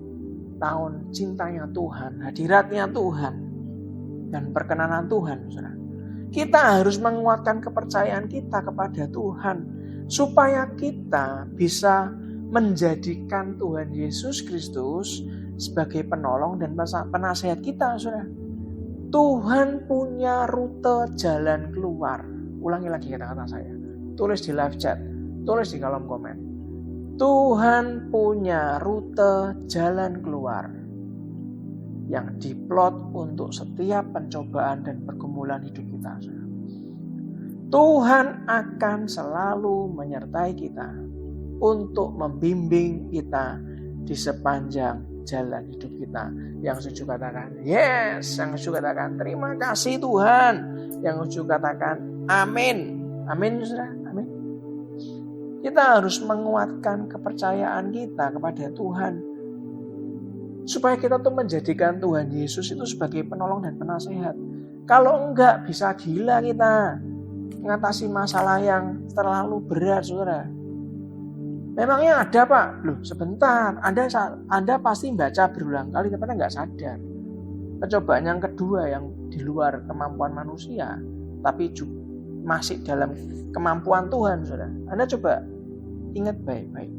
tahun cintanya Tuhan, hadiratnya Tuhan, dan perkenanan Tuhan. Saudara. Kita harus menguatkan kepercayaan kita kepada Tuhan, supaya kita bisa menjadikan Tuhan Yesus Kristus sebagai penolong dan penasehat kita. Saudara. Tuhan punya rute jalan keluar. Ulangi lagi kata-kata saya. Tulis di live chat, tulis di kolom komen. Tuhan punya rute jalan keluar yang diplot untuk setiap pencobaan dan pergumulan hidup kita. Tuhan akan selalu menyertai kita untuk membimbing kita di sepanjang jalan hidup kita. Yang setuju katakan yes, yang setuju katakan terima kasih Tuhan, yang setuju katakan amin. Amin, saudara. Amin. Kita harus menguatkan kepercayaan kita kepada Tuhan, supaya kita tuh menjadikan Tuhan Yesus itu sebagai penolong dan penasehat. Kalau enggak, bisa gila kita mengatasi masalah yang terlalu berat, saudara. Memangnya ada, Pak? Loh, sebentar. Anda pasti baca berulang kali, tapi Anda nggak sadar. Percobaan yang kedua yang di luar kemampuan manusia, tapi juga masih dalam kemampuan Tuhan, saudara. Anda coba ingat baik-baik.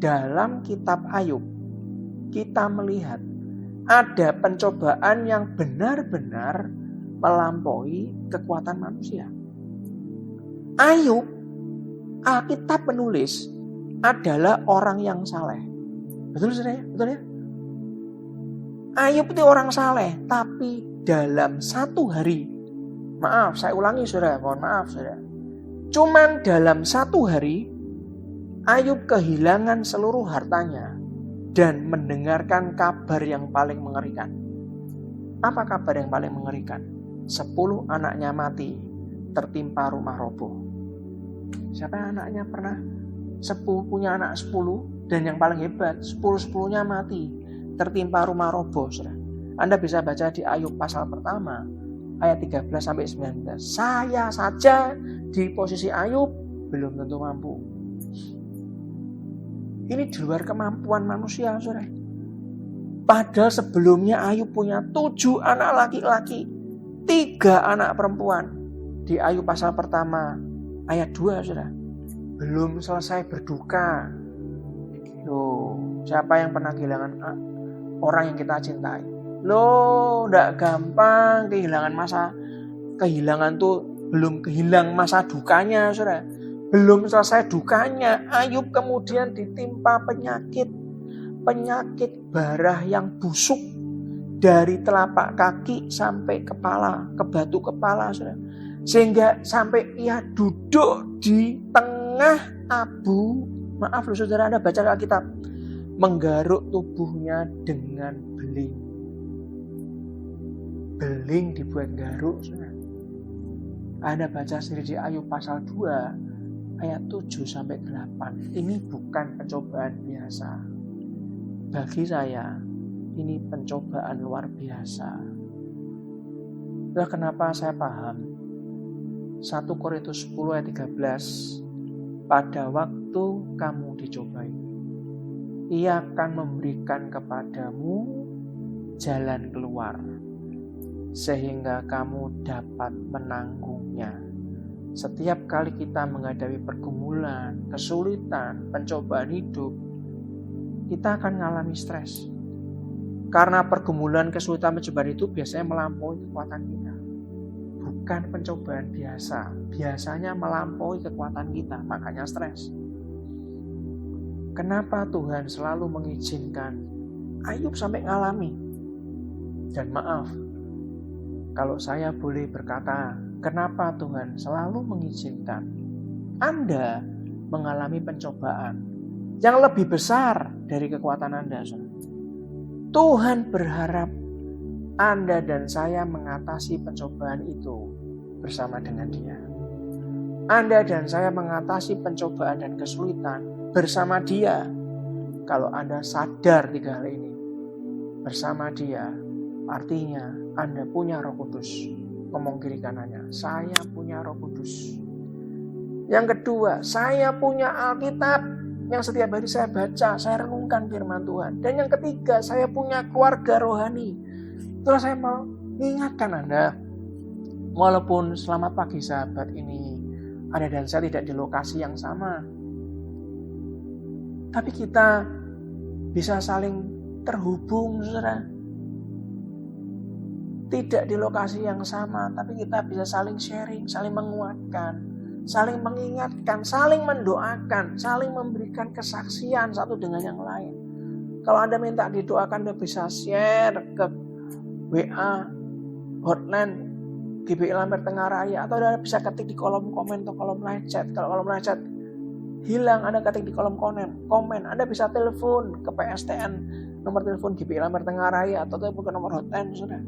Dalam kitab Ayub, kita melihat ada pencobaan yang benar-benar melampaui kekuatan manusia. Ayub, Alkitab menulis, adalah orang yang saleh. Betul, saudara? Betul ya? Ayub itu orang saleh, tapi dalam satu hari, maaf, saya ulangi saudara, mohon maaf saudara. Cuman dalam satu hari, Ayub kehilangan seluruh hartanya dan mendengarkan kabar yang paling mengerikan. Apa kabar yang paling mengerikan? 10 anaknya mati, tertimpa rumah roboh. Siapa yang anaknya pernah punya anak 10, dan yang paling hebat 10-10-nya mati, tertimpa rumah roboh. Saudara. Anda bisa baca di Ayub pasal pertama ayat 13-19. Saya saja di posisi Ayub belum tentu mampu. Ini di luar kemampuan manusia, saudara. Padahal sebelumnya Ayub punya 7 anak laki-laki, 3 anak perempuan. Di Ayub pasal pertama ayat 2, saudara. Belum selesai berduka. Loh, siapa yang pernah kehilangan orang yang kita cintai? Loh, enggak gampang kehilangan tuh belum kehilang masa dukanya, saudara. Belum selesai dukanya, Ayub kemudian ditimpa penyakit barah yang busuk dari telapak kaki sampai kepala, ke batu kepala, saudara. Sehingga sampai ia duduk di tengah abu. Maaf loh saudara, Anda baca Alkitab, menggaruk tubuhnya dengan beling. Beling dibuat garuk, saudara. Anda baca sendiri di Ayub pasal 2 ayat 7-8. Ini bukan pencobaan biasa. Bagi saya, ini pencobaan luar biasa. Nah, kenapa saya paham? 1 Korintus 10 ayat 13. Pada waktu kamu dicobai, Ia akan memberikan kepadamu jalan keluar sehingga kamu dapat menanggungnya. Setiap kali kita menghadapi pergumulan, kesulitan, pencobaan hidup, kita akan mengalami stres. Karena pergumulan, kesulitan, pencobaan itu biasanya melampaui kekuatan kita. Bukan pencobaan biasa. Biasanya melampaui kekuatan kita, makanya stres. Kenapa Tuhan selalu mengizinkan Ayub sampai ngalami? Dan maaf, kalau saya boleh berkata, kenapa Tuhan selalu mengizinkan Anda mengalami pencobaan yang lebih besar dari kekuatan Anda? Tuhan berharap Anda dan saya mengatasi pencobaan itu bersama dengan Dia. Anda dan saya mengatasi pencobaan dan kesulitan bersama Dia. Kalau Anda sadar 3 hal ini bersama Dia, artinya Anda punya Roh Kudus. Ngomong kiri kanannya, saya punya Roh Kudus. Yang kedua, saya punya Alkitab yang setiap hari saya baca, saya renungkan firman Tuhan. Dan yang ketiga, saya punya keluarga rohani. Itulah saya mau mengingatkan Anda, walaupun selamat pagi sahabat ini, Anda dan saya tidak di lokasi yang sama, tapi kita bisa saling terhubung, saudara. Tidak di lokasi yang sama, tapi kita bisa saling sharing, saling menguatkan, saling mengingatkan, saling mendoakan, saling memberikan kesaksian satu dengan yang lain. Kalau Anda minta didoakan, Anda bisa share ke WA, hotline GBI Lambert Tengah Raya, atau Anda bisa ketik di kolom komen atau kolom live chat. Kalau kolom live chat hilang, Anda ketik di kolom komen. Anda bisa telepon ke PSTN, nomor telepon GBI Lambert Tengah Raya, atau telepon ke nomor hotline, saudara.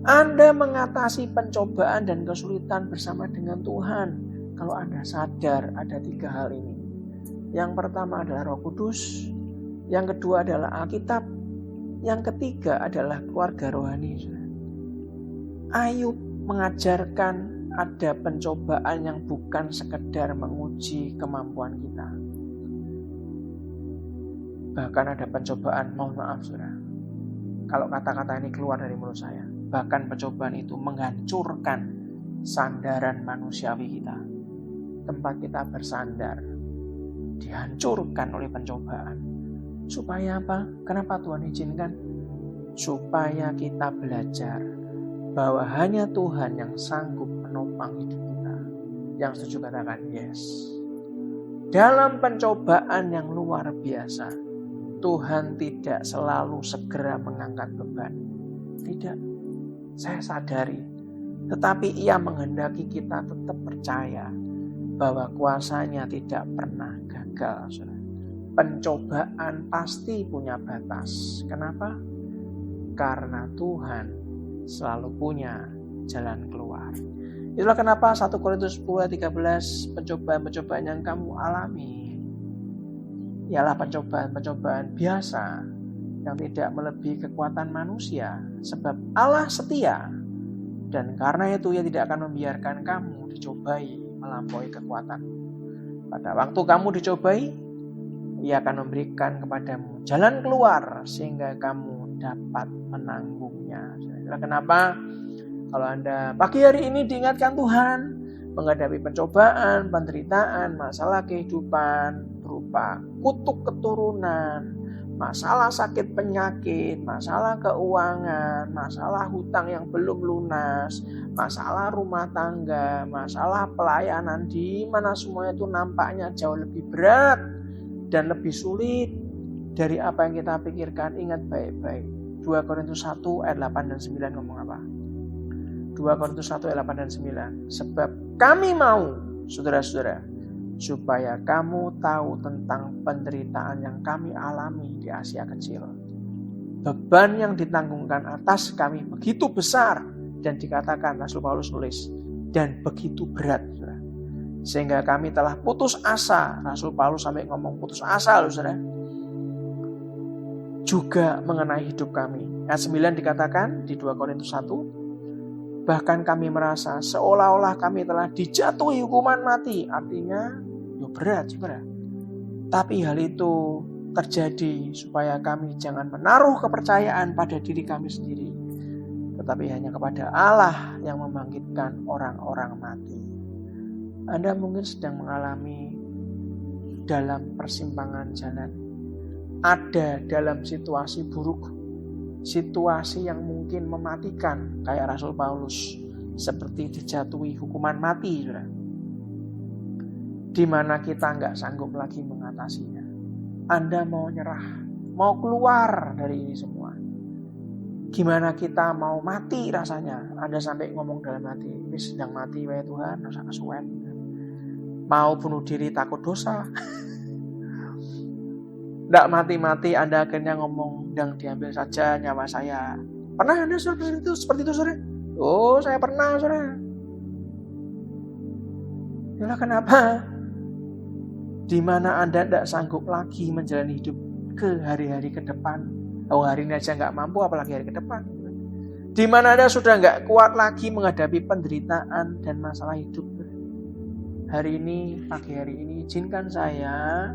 Anda mengatasi pencobaan dan kesulitan bersama dengan Tuhan kalau Anda sadar ada 3 hal ini. Yang pertama adalah Roh Kudus, yang kedua adalah Alkitab, yang ketiga adalah keluarga rohani. Ayub mengajarkan ada pencobaan yang bukan sekedar menguji kemampuan kita. Bahkan ada pencobaan, mohon maaf saudara, kalau kata-kata ini keluar dari mulut saya, bahkan pencobaan itu menghancurkan sandaran manusiawi kita. Tempat kita bersandar dihancurkan oleh pencobaan. Supaya apa? Kenapa Tuhan izinkan? Supaya kita belajar bahwa hanya Tuhan yang sanggup menopang hidup kita. Yang setuju katakan yes. Dalam pencobaan yang luar biasa, Tuhan tidak selalu segera mengangkat beban. Tidak. Saya sadari, tetapi Ia menghendaki kita tetap percaya bahwa kuasanya tidak pernah gagal. Saudara. Pencobaan pasti punya batas. Kenapa? Karena Tuhan selalu punya jalan keluar. Itulah kenapa 1 Korintus 10:13, pencobaan-pencobaan yang kamu alami ialah pencobaan-pencobaan biasa yang tidak melebihi kekuatan manusia, sebab Allah setia, dan karena itu Ia tidak akan membiarkan kamu dicobai melampaui kekuatanmu. Pada waktu kamu dicobai, Ia akan memberikan kepadamu jalan keluar sehingga kamu dapat menanggungnya. Itulah kenapa kalau Anda pagi hari ini diingatkan Tuhan menghadapi pencobaan, penderitaan, masalah kehidupan berupa kutuk keturunan, masalah sakit penyakit, masalah keuangan, masalah hutang yang belum lunas, masalah rumah tangga, masalah pelayanan, di mana semuanya itu nampaknya jauh lebih berat dan lebih sulit dari apa yang kita pikirkan. Ingat baik-baik, 2 Korintus 1 ayat 8 dan 9 ngomong apa? 2 Korintus 1 ayat 8 dan 9. Sebab kami mau, saudara-saudara, supaya kamu tahu tentang penderitaan yang kami alami di Asia Kecil. Beban yang ditanggungkan atas kami begitu besar, dan dikatakan Rasul Paulus nulis, dan begitu berat. Saudara. Sehingga kami telah putus asa. Rasul Paulus sampai ngomong putus asa loh, saudara. Juga mengenai hidup kami. Ayat 9 dikatakan di 2 Korintus 1, bahkan kami merasa seolah-olah kami telah dijatuhi hukuman mati. Artinya berat juga. Tapi hal itu terjadi supaya kami jangan menaruh kepercayaan pada diri kami sendiri, tetapi hanya kepada Allah yang membangkitkan orang-orang mati. Anda mungkin sedang mengalami dalam persimpangan jalan, ada dalam situasi buruk, situasi yang mungkin mematikan, kayak Rasul Paulus, seperti dijatuhi hukuman mati, di mana kita nggak sanggup lagi mengatasinya. Anda mau nyerah, mau keluar dari ini semua. Gimana kita mau mati rasanya? Anda sampai ngomong dalam hati, ini sedang mati, wahai Tuhan, dosa kesuwen. Mau bunuh diri takut dosa. Nggak mati-mati Anda akhirnya ngomong, dan diambil saja nyawa saya. Pernah Anda seperti itu, saudara? Oh, saya pernah, saudara. Itulah kenapa di mana Anda tidak sanggup lagi menjalani hidup ke hari-hari ke depan. Oh, hari ini aja nggak mampu, apalagi hari ke depan. Di mana Anda sudah nggak kuat lagi menghadapi penderitaan dan masalah hidup. Hari ini, pagi hari ini, izinkan saya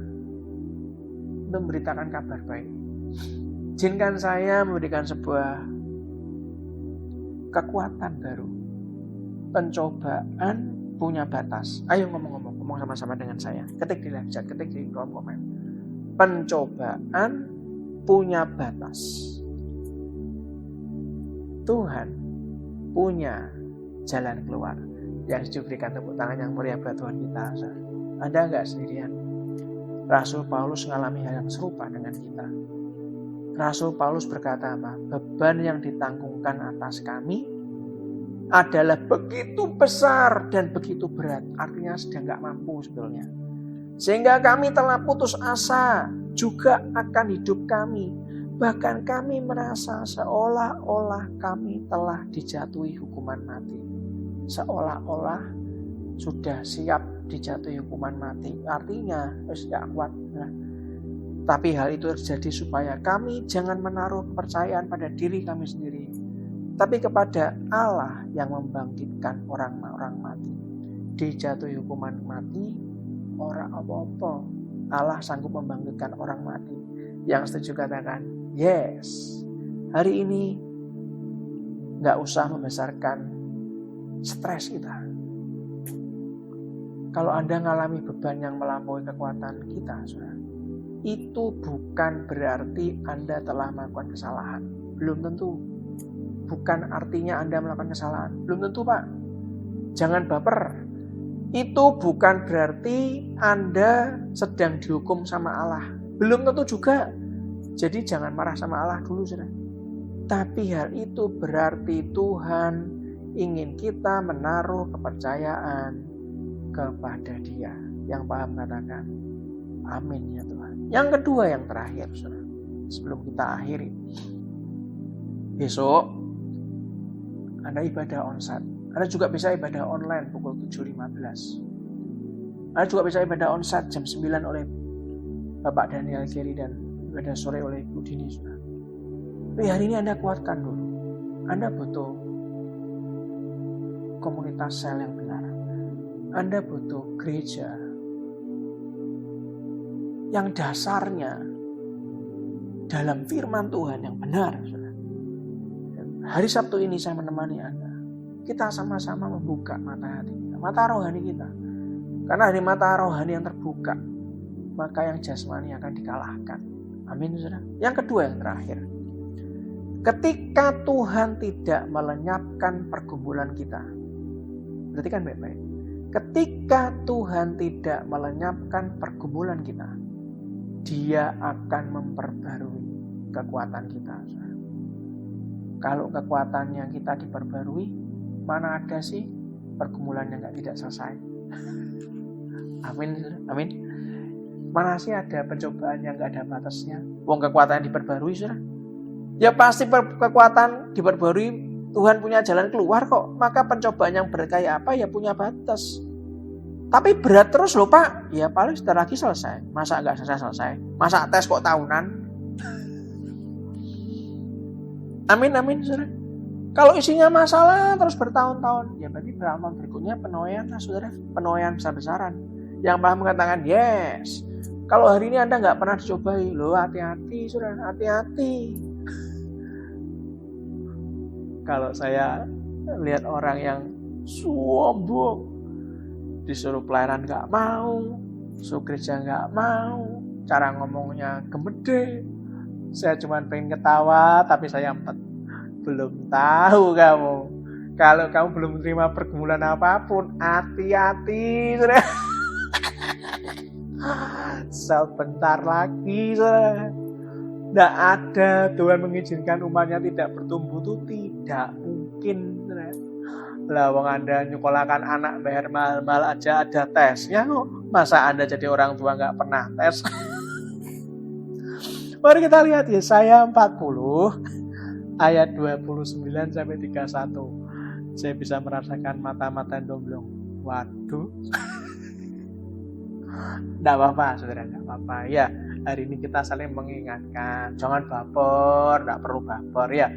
memberitakan kabar baik. Izinkan saya memberikan sebuah kekuatan baru. Pencobaan punya batas. Ayo ngomong sama-sama dengan saya. Ketik di live chat, ketik di kolom komen. Pencobaan punya batas. Tuhan punya jalan keluar. Yang diberikan tepuk tangan yang meriah buat Tuhan kita. Anda enggak sendirian. Rasul Paulus mengalami hal yang serupa dengan kita. Rasul Paulus berkata apa? Beban yang ditanggungkan atas kami adalah begitu besar dan begitu berat. Artinya sedang gak mampu sebetulnya. Sehingga kami telah putus asa juga akan hidup kami. Bahkan kami merasa seolah-olah kami telah dijatuhi hukuman mati. Seolah-olah sudah siap dijatuhi hukuman mati. Artinya sudah kuat. Tapi hal itu terjadi supaya kami jangan menaruh kepercayaan pada diri kami sendiri, tapi kepada Allah yang membangkitkan orang-orang mati. Dijatuhi hukuman mati, orang apa-apa. Allah sanggup membangkitkan orang mati. Yang setuju katakan, yes. Hari ini gak usah membesarkan stres kita. Kalau Anda mengalami beban yang melampaui kekuatan kita, saudara, itu bukan berarti Anda telah melakukan kesalahan. Belum tentu. Bukan artinya Anda melakukan kesalahan. Belum tentu, Pak. Jangan baper. Itu bukan berarti Anda sedang dihukum sama Allah. Belum tentu juga. Jadi jangan marah sama Allah dulu, saudara. Tapi hal itu berarti Tuhan ingin kita menaruh kepercayaan kepada Dia. Yang paham katakan, amin ya Tuhan. Yang kedua, yang terakhir, saudara, sebelum kita akhiri. Besok Anda ibadah onsite. Anda juga bisa ibadah online pukul 7.15. Anda juga bisa ibadah onsite jam 9 oleh Bapak Daniel Geri dan ibadah sore oleh Ibu Dini. Tapi hari ini Anda kuatkan dulu. Anda butuh komunitas sel yang benar. Anda butuh gereja yang dasarnya dalam firman Tuhan yang benar. Hari Sabtu ini saya menemani Anda. Kita sama-sama membuka mata hati kita, mata rohani kita. Karena dari mata rohani yang terbuka, maka yang jasmani akan dikalahkan. Amin, saudara. Yang kedua, yang terakhir. Ketika Tuhan tidak melenyapkan pergumulan kita. Perhatikan baik-baik. Ketika Tuhan tidak melenyapkan pergumulan kita, Dia akan memperbarui kekuatan kita. Kalau kekuatannya kita diperbarui, mana ada sih pergumulan yang tidak selesai? Amin, amin. Mana sih ada pencobaan yang gak ada batasnya? Wong kekuatan diperbarui, saudara. Ya pasti kekuatan diperbarui, Tuhan punya jalan keluar kok. Maka pencobaan yang berat kayak apa ya punya batas. Tapi berat terus loh Pak. Ya paling sebentar lagi selesai. Masa gak selesai? Masa tes kok tahunan? Amin, amin, saudara. Kalau isinya masalah terus bertahun-tahun, ya berarti bertahun berikutnya penuaian lah, saudara. Penuaian besar-besaran. Yang paham mengatakan, yes, Kalau hari ini Anda nggak pernah dicobai, loh hati-hati, saudara, hati-hati. Kalau saya lihat orang yang sombong, disuruh pelayanan nggak mau, suruh gereja nggak mau, cara ngomongnya gemede, saya cuma pengen ketawa, tapi saya belum tahu kamu. Kalau kamu belum menerima pergumulan apapun, hati-hati, saudara. Sebentar lagi, saudara. Tidak ada Tuhan mengizinkan umatnya tidak bertumbuh, itu tidak mungkin. Lah wong Anda nyekolahkan anak bayar mahal-mahal aja ada tesnya kok. Masa Anda jadi orang tua nggak pernah tes? Mari kita lihat Yesaya 40 ayat 29 sampai 31. Saya bisa merasakan mata-mata domblong. Waduh. Tidak apa-apa, saudara, tidak apa-apa. Ya, hari ini kita saling mengingatkan. Jangan baper, tidak perlu baper ya.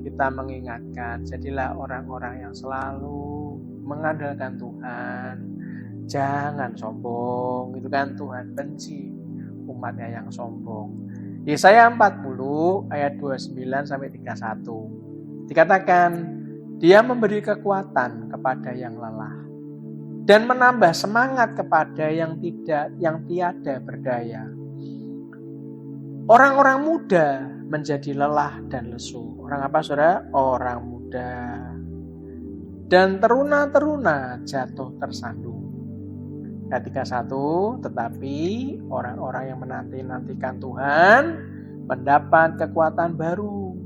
Kita mengingatkan, jadilah orang-orang yang selalu mengandalkan Tuhan. Jangan sombong, itu kan Tuhan benci umatnya yang sombong. Yesaya 40 ayat 29 sampai 31. Dikatakan, Dia memberi kekuatan kepada yang lelah dan menambah semangat kepada yang tiada berdaya. Orang-orang muda menjadi lelah dan lesu. Orang apa, saudara? Orang muda. Dan teruna-teruna jatuh tersandung. Ayat 31, tetapi orang-orang yang menanti-nantikan Tuhan mendapat kekuatan baru.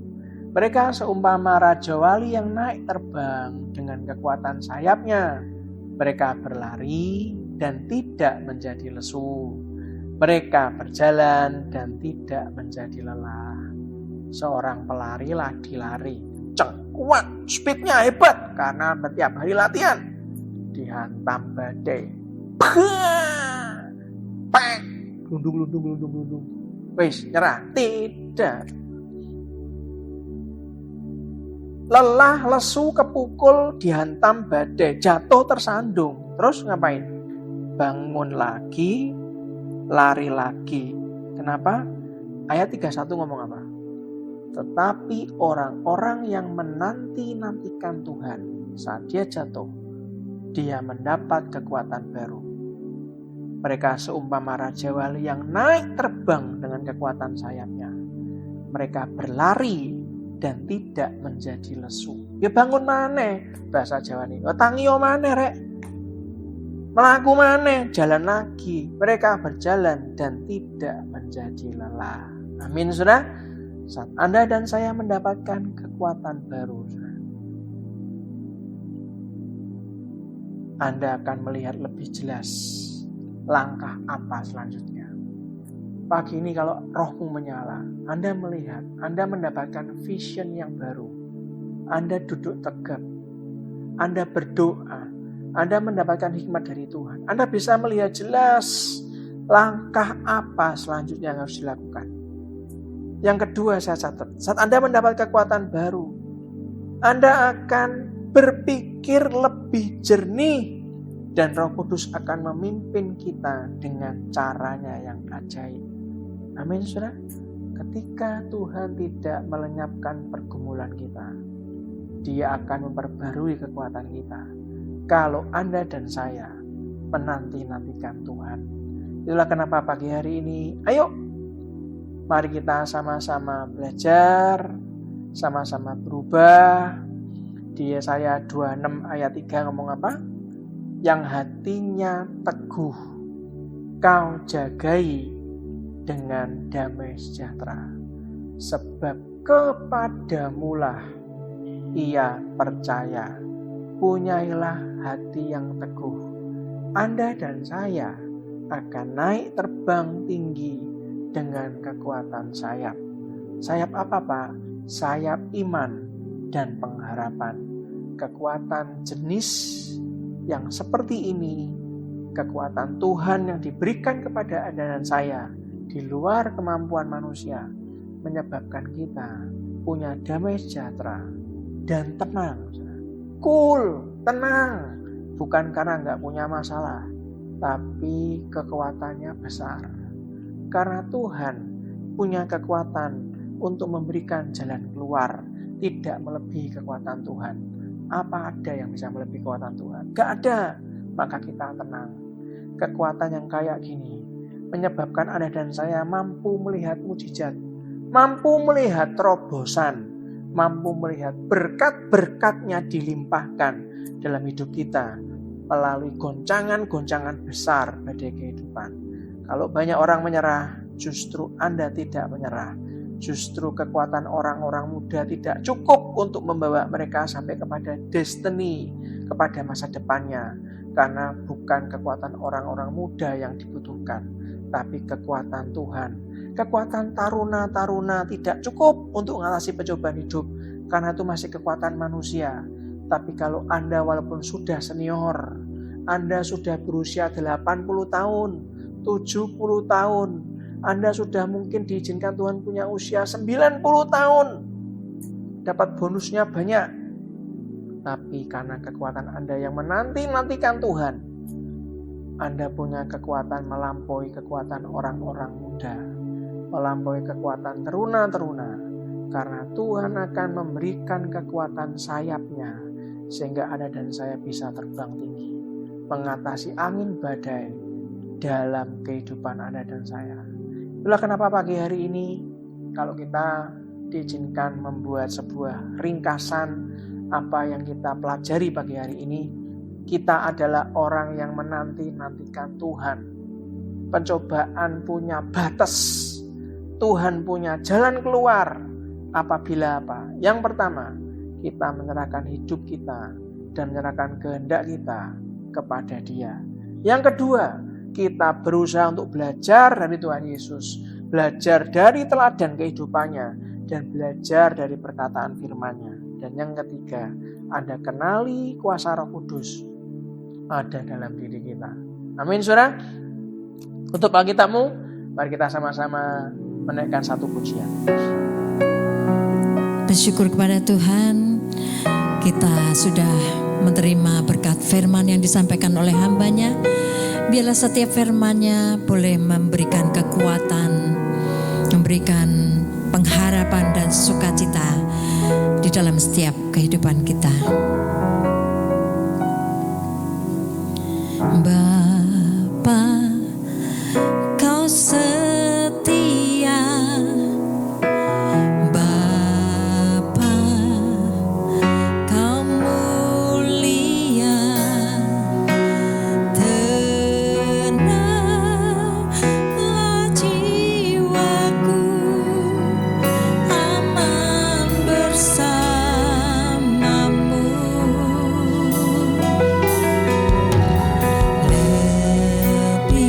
Mereka seumpama raja wali yang naik terbang dengan kekuatan sayapnya. Mereka berlari dan tidak menjadi lesu. Mereka berjalan dan tidak menjadi lelah. Seorang pelari lagi lari kencang, kuat, speednya hebat karena setiap hari latihan. Dihantam badai, pek, glundung. Wis nyerah? Tidak. Lelah, lesu, kepukul, dihantam badai, jatuh tersandung. Terus ngapain? Bangun lagi, lari lagi. Kenapa? Ayat 31 ngomong apa? Tetapi orang-orang yang menanti-nantikan Tuhan, saat dia jatuh, dia mendapat kekuatan baru. Mereka seumpama raja wali yang naik terbang dengan kekuatan sayapnya. Mereka berlari dan tidak menjadi lesu. Ya bangun maneh, bahasa Jawa nih. Tangiyo maneh rek. Melaku maneh, jalan lagi. Mereka berjalan dan tidak menjadi lelah. Amin, saudara. Saat Anda dan saya mendapatkan kekuatan baru, saudara, Anda akan melihat lebih jelas langkah apa selanjutnya. Pagi ini kalau rohmu menyala, Anda melihat, Anda mendapatkan vision yang baru. Anda duduk tegap, Anda berdoa, Anda mendapatkan hikmat dari Tuhan. Anda bisa melihat jelas langkah apa selanjutnya yang harus dilakukan. Yang kedua saya catat, saat Anda mendapat kekuatan baru, Anda akan berpikir lebih jernih dan Roh Kudus akan memimpin kita dengan caranya yang ajaib. Amin, saudara. Ketika Tuhan tidak melenyapkan pergumulan kita, Dia akan memperbarui kekuatan kita. Kalau Anda dan saya menanti-nantikan Tuhan. Itulah kenapa pagi hari ini, ayo mari kita sama-sama belajar, sama-sama berubah. Di Yesaya 26 ayat 3 ngomong apa? Yang hatinya teguh, kau jagai dengan damai sejahtera. Sebab kepadamulah ia percaya. Punyailah hati yang teguh. Anda dan saya akan naik terbang tinggi dengan kekuatan sayap. Sayap apa, Pak? Sayap iman dan pengharapan. Kekuatan jenis yang seperti ini, kekuatan Tuhan yang diberikan kepada Anda dan saya di luar kemampuan manusia, menyebabkan kita punya damai sejahtera dan tenang. Cool, tenang. Bukan karena nggak punya masalah, tapi kekuatannya besar. Karena Tuhan punya kekuatan untuk memberikan jalan keluar, tidak melebihi kekuatan Tuhan. Apa ada yang bisa melebihi kekuatan Tuhan? Gak ada. Maka kita tenang. Kekuatan yang kayak gini menyebabkan Anda dan saya mampu melihat mujizat, mampu melihat terobosan, mampu melihat berkat-berkatnya dilimpahkan dalam hidup kita melalui goncangan-goncangan besar badai kehidupan. Kalau banyak orang menyerah, justru Anda tidak menyerah. Justru kekuatan orang-orang muda tidak cukup untuk membawa mereka sampai kepada destiny, kepada masa depannya. Karena bukan kekuatan orang-orang muda yang dibutuhkan, tapi kekuatan Tuhan. Kekuatan taruna-taruna tidak cukup untuk mengatasi pencobaan hidup, karena itu masih kekuatan manusia. Tapi kalau Anda walaupun sudah senior, Anda sudah berusia 80 tahun, 70 tahun, Anda sudah mungkin diizinkan Tuhan punya usia 90 tahun, dapat bonusnya banyak. Tapi karena kekuatan Anda yang menanti-nantikan Tuhan, Anda punya kekuatan melampaui kekuatan orang-orang muda, melampaui kekuatan teruna-teruna. Karena Tuhan akan memberikan kekuatan sayapnya, sehingga Anda dan saya bisa terbang tinggi, mengatasi angin badai dalam kehidupan Anda dan saya. Itulah kenapa pagi hari ini, kalau kita diizinkan membuat sebuah ringkasan apa yang kita pelajari pagi hari ini, kita adalah orang yang menanti-nantikan Tuhan. Pencobaan punya batas, Tuhan punya jalan keluar. Apabila apa? Yang pertama, kita menyerahkan hidup kita dan menyerahkan kehendak kita kepada Dia. Yang kedua, kita berusaha untuk belajar dari Tuhan Yesus, belajar dari teladan kehidupannya, dan belajar dari perkataan firman-Nya. Dan yang ketiga, Anda kenali kuasa Roh Kudus ada dalam diri kita. Amin, saudara. Untuk Alkitabmu, mari kita sama-sama menaikkan satu pujian. Bersyukur kepada Tuhan, kita sudah menerima berkat firman yang disampaikan oleh hamba-Nya. Biarlah setiap firman-Nya boleh memberikan kekuatan, memberikan pengharapan dan sukacita di dalam setiap kehidupan kita. Bapa, Kau setia. Bapa, Kau mulia. Tenanglah jiwaku, aman bersamamu. Lebih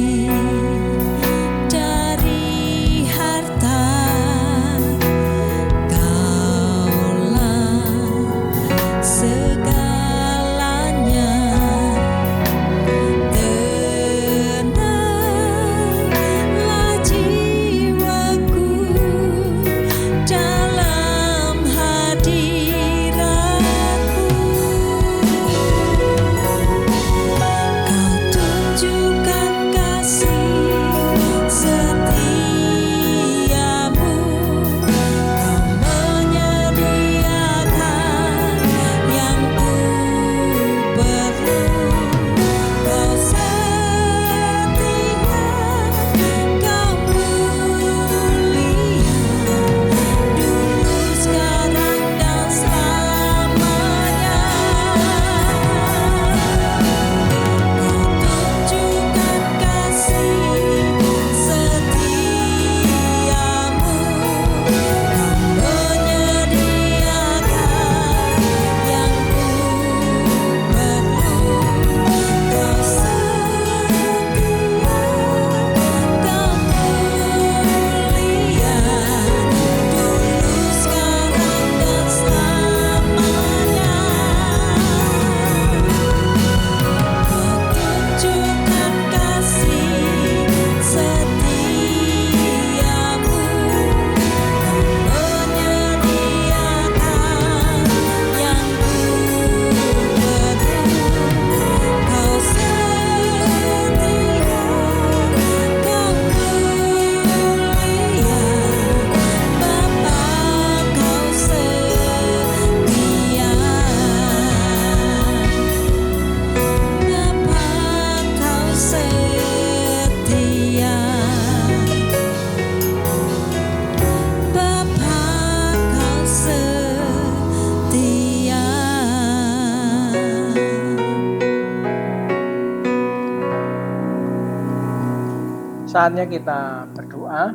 Saatnya kita berdoa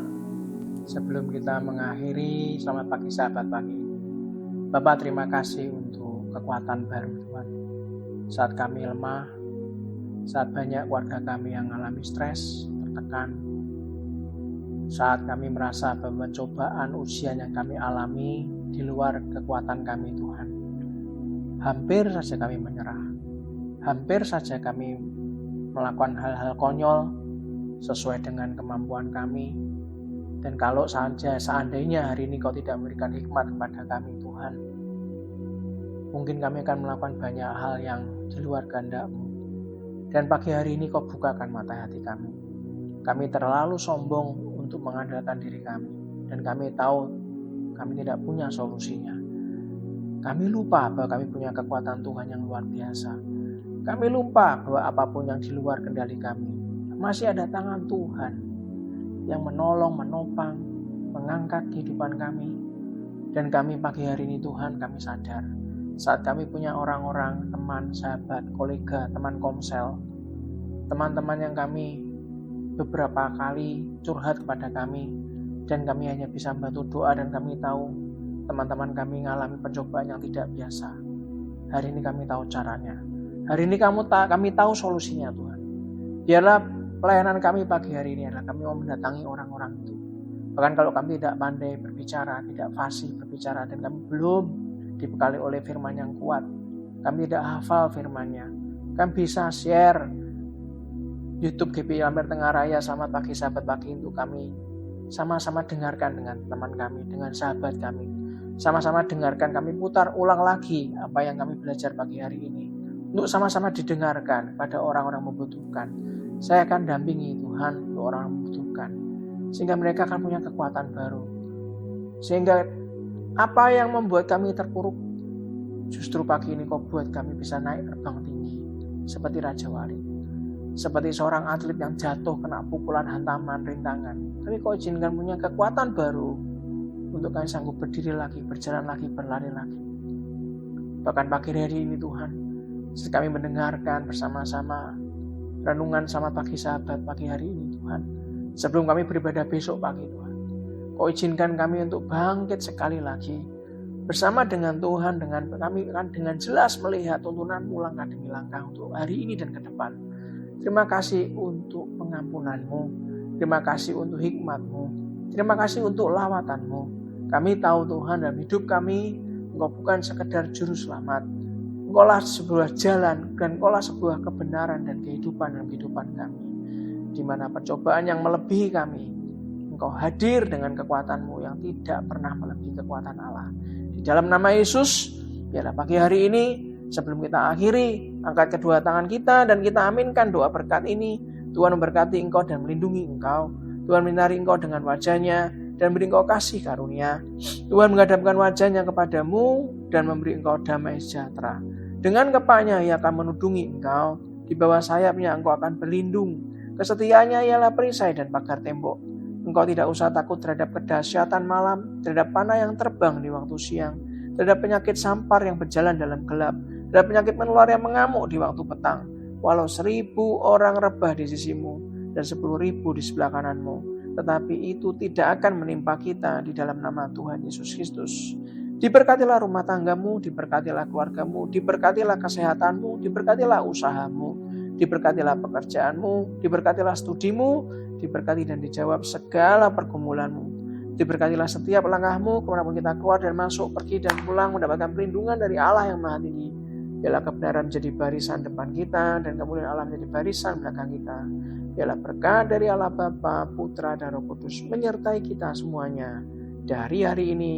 sebelum kita mengakhiri Selamat Pagi Sahabat pagi. Bapak, terima kasih untuk kekuatan baru Tuhan. Saat kami lemah, saat banyak keluarga kami yang mengalami stres, tertekan, saat kami merasa bahwa cobaan ujian yang kami alami di luar kekuatan kami Tuhan, hampir saja kami menyerah, hampir saja kami melakukan hal-hal konyol sesuai dengan kemampuan kami. Dan kalau seandainya hari ini Kau tidak memberikan hikmat kepada kami Tuhan, mungkin kami akan melakukan banyak hal yang di luar kehendak-Mu. Dan pagi hari ini Kau bukakan mata hati kami. Kami terlalu sombong untuk mengandalkan diri kami, dan kami tahu kami tidak punya solusinya. Kami lupa bahwa kami punya kekuatan Tuhan yang luar biasa. Kami lupa bahwa apapun yang di luar kendali kami, masih ada tangan Tuhan yang menolong, menopang, mengangkat kehidupan kami. Dan kami pagi hari ini Tuhan, kami sadar saat kami punya orang-orang, teman, sahabat, kolega, teman komsel, teman-teman yang kami beberapa kali curhat kepada kami, dan kami hanya bisa membantu doa, dan kami tahu teman-teman kami mengalami pencobaan yang tidak biasa. Hari ini kami tahu caranya. Hari ini kami tahu solusinya Tuhan. Biarlah pelayanan kami pagi hari ini adalah kami mau mendatangi orang-orang itu. Bahkan kalau kami tidak pandai berbicara, tidak fasih berbicara, dan kami belum dibekali oleh firman yang kuat, kami tidak hafal firman-Nya, kami bisa share YouTube GPI Lampir Tengah Raya Selamat Pagi Sahabat Pagi untuk kami sama-sama dengarkan dengan teman kami, dengan sahabat kami. Sama-sama dengarkan, kami putar ulang lagi apa yang kami belajar pagi hari ini, untuk sama-sama didengarkan pada orang-orang membutuhkan. Saya akan dampingi Tuhan untuk orang yang membutuhkan, sehingga mereka akan punya kekuatan baru. Sehingga apa yang membuat kami terpuruk, justru pagi ini Kau buat kami bisa naik terbang tinggi seperti Raja Wali, seperti seorang atlet yang jatuh kena pukulan, hantaman, rintangan. Tapi Kau izinkan punya kekuatan baru untuk kami sanggup berdiri lagi, berjalan lagi, berlari lagi. Bahkan pagi hari ini Tuhan, setelah kami mendengarkan bersama-sama renungan sama pagi sahabat pagi hari ini Tuhan, sebelum kami beribadah besok pagi Tuhan, Kau izinkan kami untuk bangkit sekali lagi bersama dengan Tuhan, dengan kami akan dengan jelas melihat tuntunan-Mu langkah demi langkah untuk hari ini dan ke depan. Terima kasih untuk pengampunan-Mu, terima kasih untuk hikmat-Mu, terima kasih untuk lawatan-Mu. Kami tahu Tuhan, dalam hidup kami Engkau bukan sekedar juru selamat, Engkaulah sebuah jalan, dan Engkaulah sebuah kebenaran dan kehidupan dalam kehidupan kami. Di mana percobaan yang melebihi kami, Engkau hadir dengan kekuatan-Mu yang tidak pernah melebihi kekuatan Allah. Di dalam nama Yesus, biarlah pagi hari ini sebelum kita akhiri, angkat kedua tangan kita dan kita aminkan doa berkat ini. Tuhan memberkati engkau dan melindungi engkau. Tuhan menyinari engkau dengan wajah-Nya dan beri engkau kasih karunia. Tuhan menghadapkan wajah-Nya kepadamu dan memberi engkau damai sejahtera. Dengan kepala-Nya Ia akan menudungi engkau. Di bawah sayap-Nya engkau akan berlindung. Kesetiaannya ialah perisai dan pagar tembok. Engkau tidak usah takut terhadap kedahsyatan malam, terhadap panah yang terbang di waktu siang, terhadap penyakit sampar yang berjalan dalam gelap, terhadap penyakit menular yang mengamuk di waktu petang. Walau 1000 orang rebah di sisimu dan 10.000 di sebelah kananmu, tetapi itu tidak akan menimpa kita di dalam nama Tuhan Yesus Kristus. Diberkatilah rumah tanggamu, diberkatilah keluargamu, diberkatilah kesehatanmu, diberkatilah usahamu, diberkatilah pekerjaanmu, diberkatilah studimu, diberkati dan dijawab segala pergumulanmu. Diberkatilah setiap langkahmu, kemanapun kita keluar dan masuk, pergi dan pulang, mendapatkan perlindungan dari Allah yang Maha Tinggi. Biarlah kebenaran menjadi barisan depan kita dan kemuliaan Allah menjadi barisan belakang kita. Biarlah berkat dari Allah Bapa, Putra, dan Roh Kudus menyertai kita semuanya dari hari ini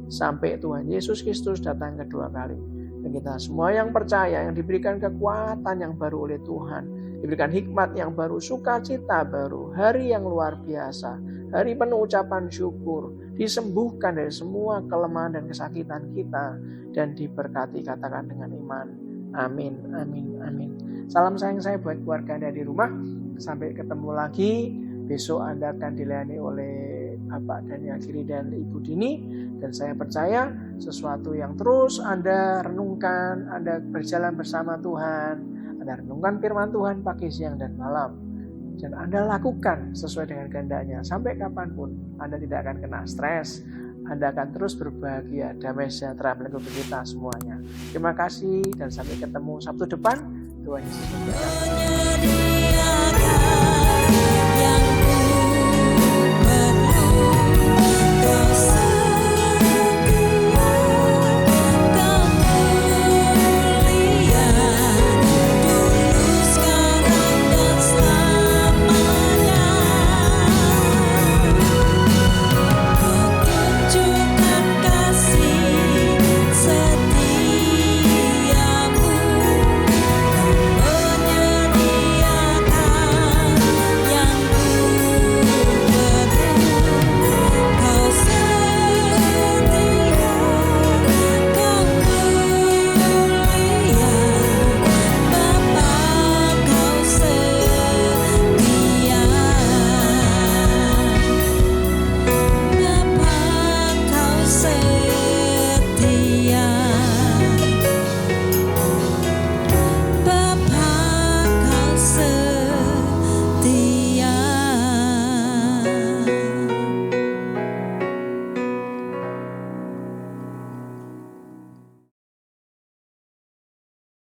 sampai Tuhan Yesus Kristus datang kedua kali. Dan kita semua yang percaya, yang diberikan kekuatan yang baru oleh Tuhan, diberikan hikmat yang baru, sukacita baru, hari yang luar biasa, hari penuh ucapan syukur, disembuhkan dari semua kelemahan dan kesakitan kita, dan diberkati, katakan dengan iman. Amin, amin, amin. Salam sayang saya buat keluarga Anda di rumah. Sampai ketemu lagi. Besok Anda akan dilayani oleh Bapak Daniel Giri dan Ibu Dini. Dan saya percaya sesuatu yang terus Anda renungkan, Anda berjalan bersama Tuhan, Anda renungkan firman Tuhan pagi, siang, dan malam. dan Anda lakukan sesuai dengan kehendaknya. Sampai kapanpun Anda tidak akan kena stres. Anda akan terus berbahagia, damai sejahtera melingkupi kita semuanya. Terima kasih dan sampai ketemu Sabtu depan. Tuhan Yesus memberkati.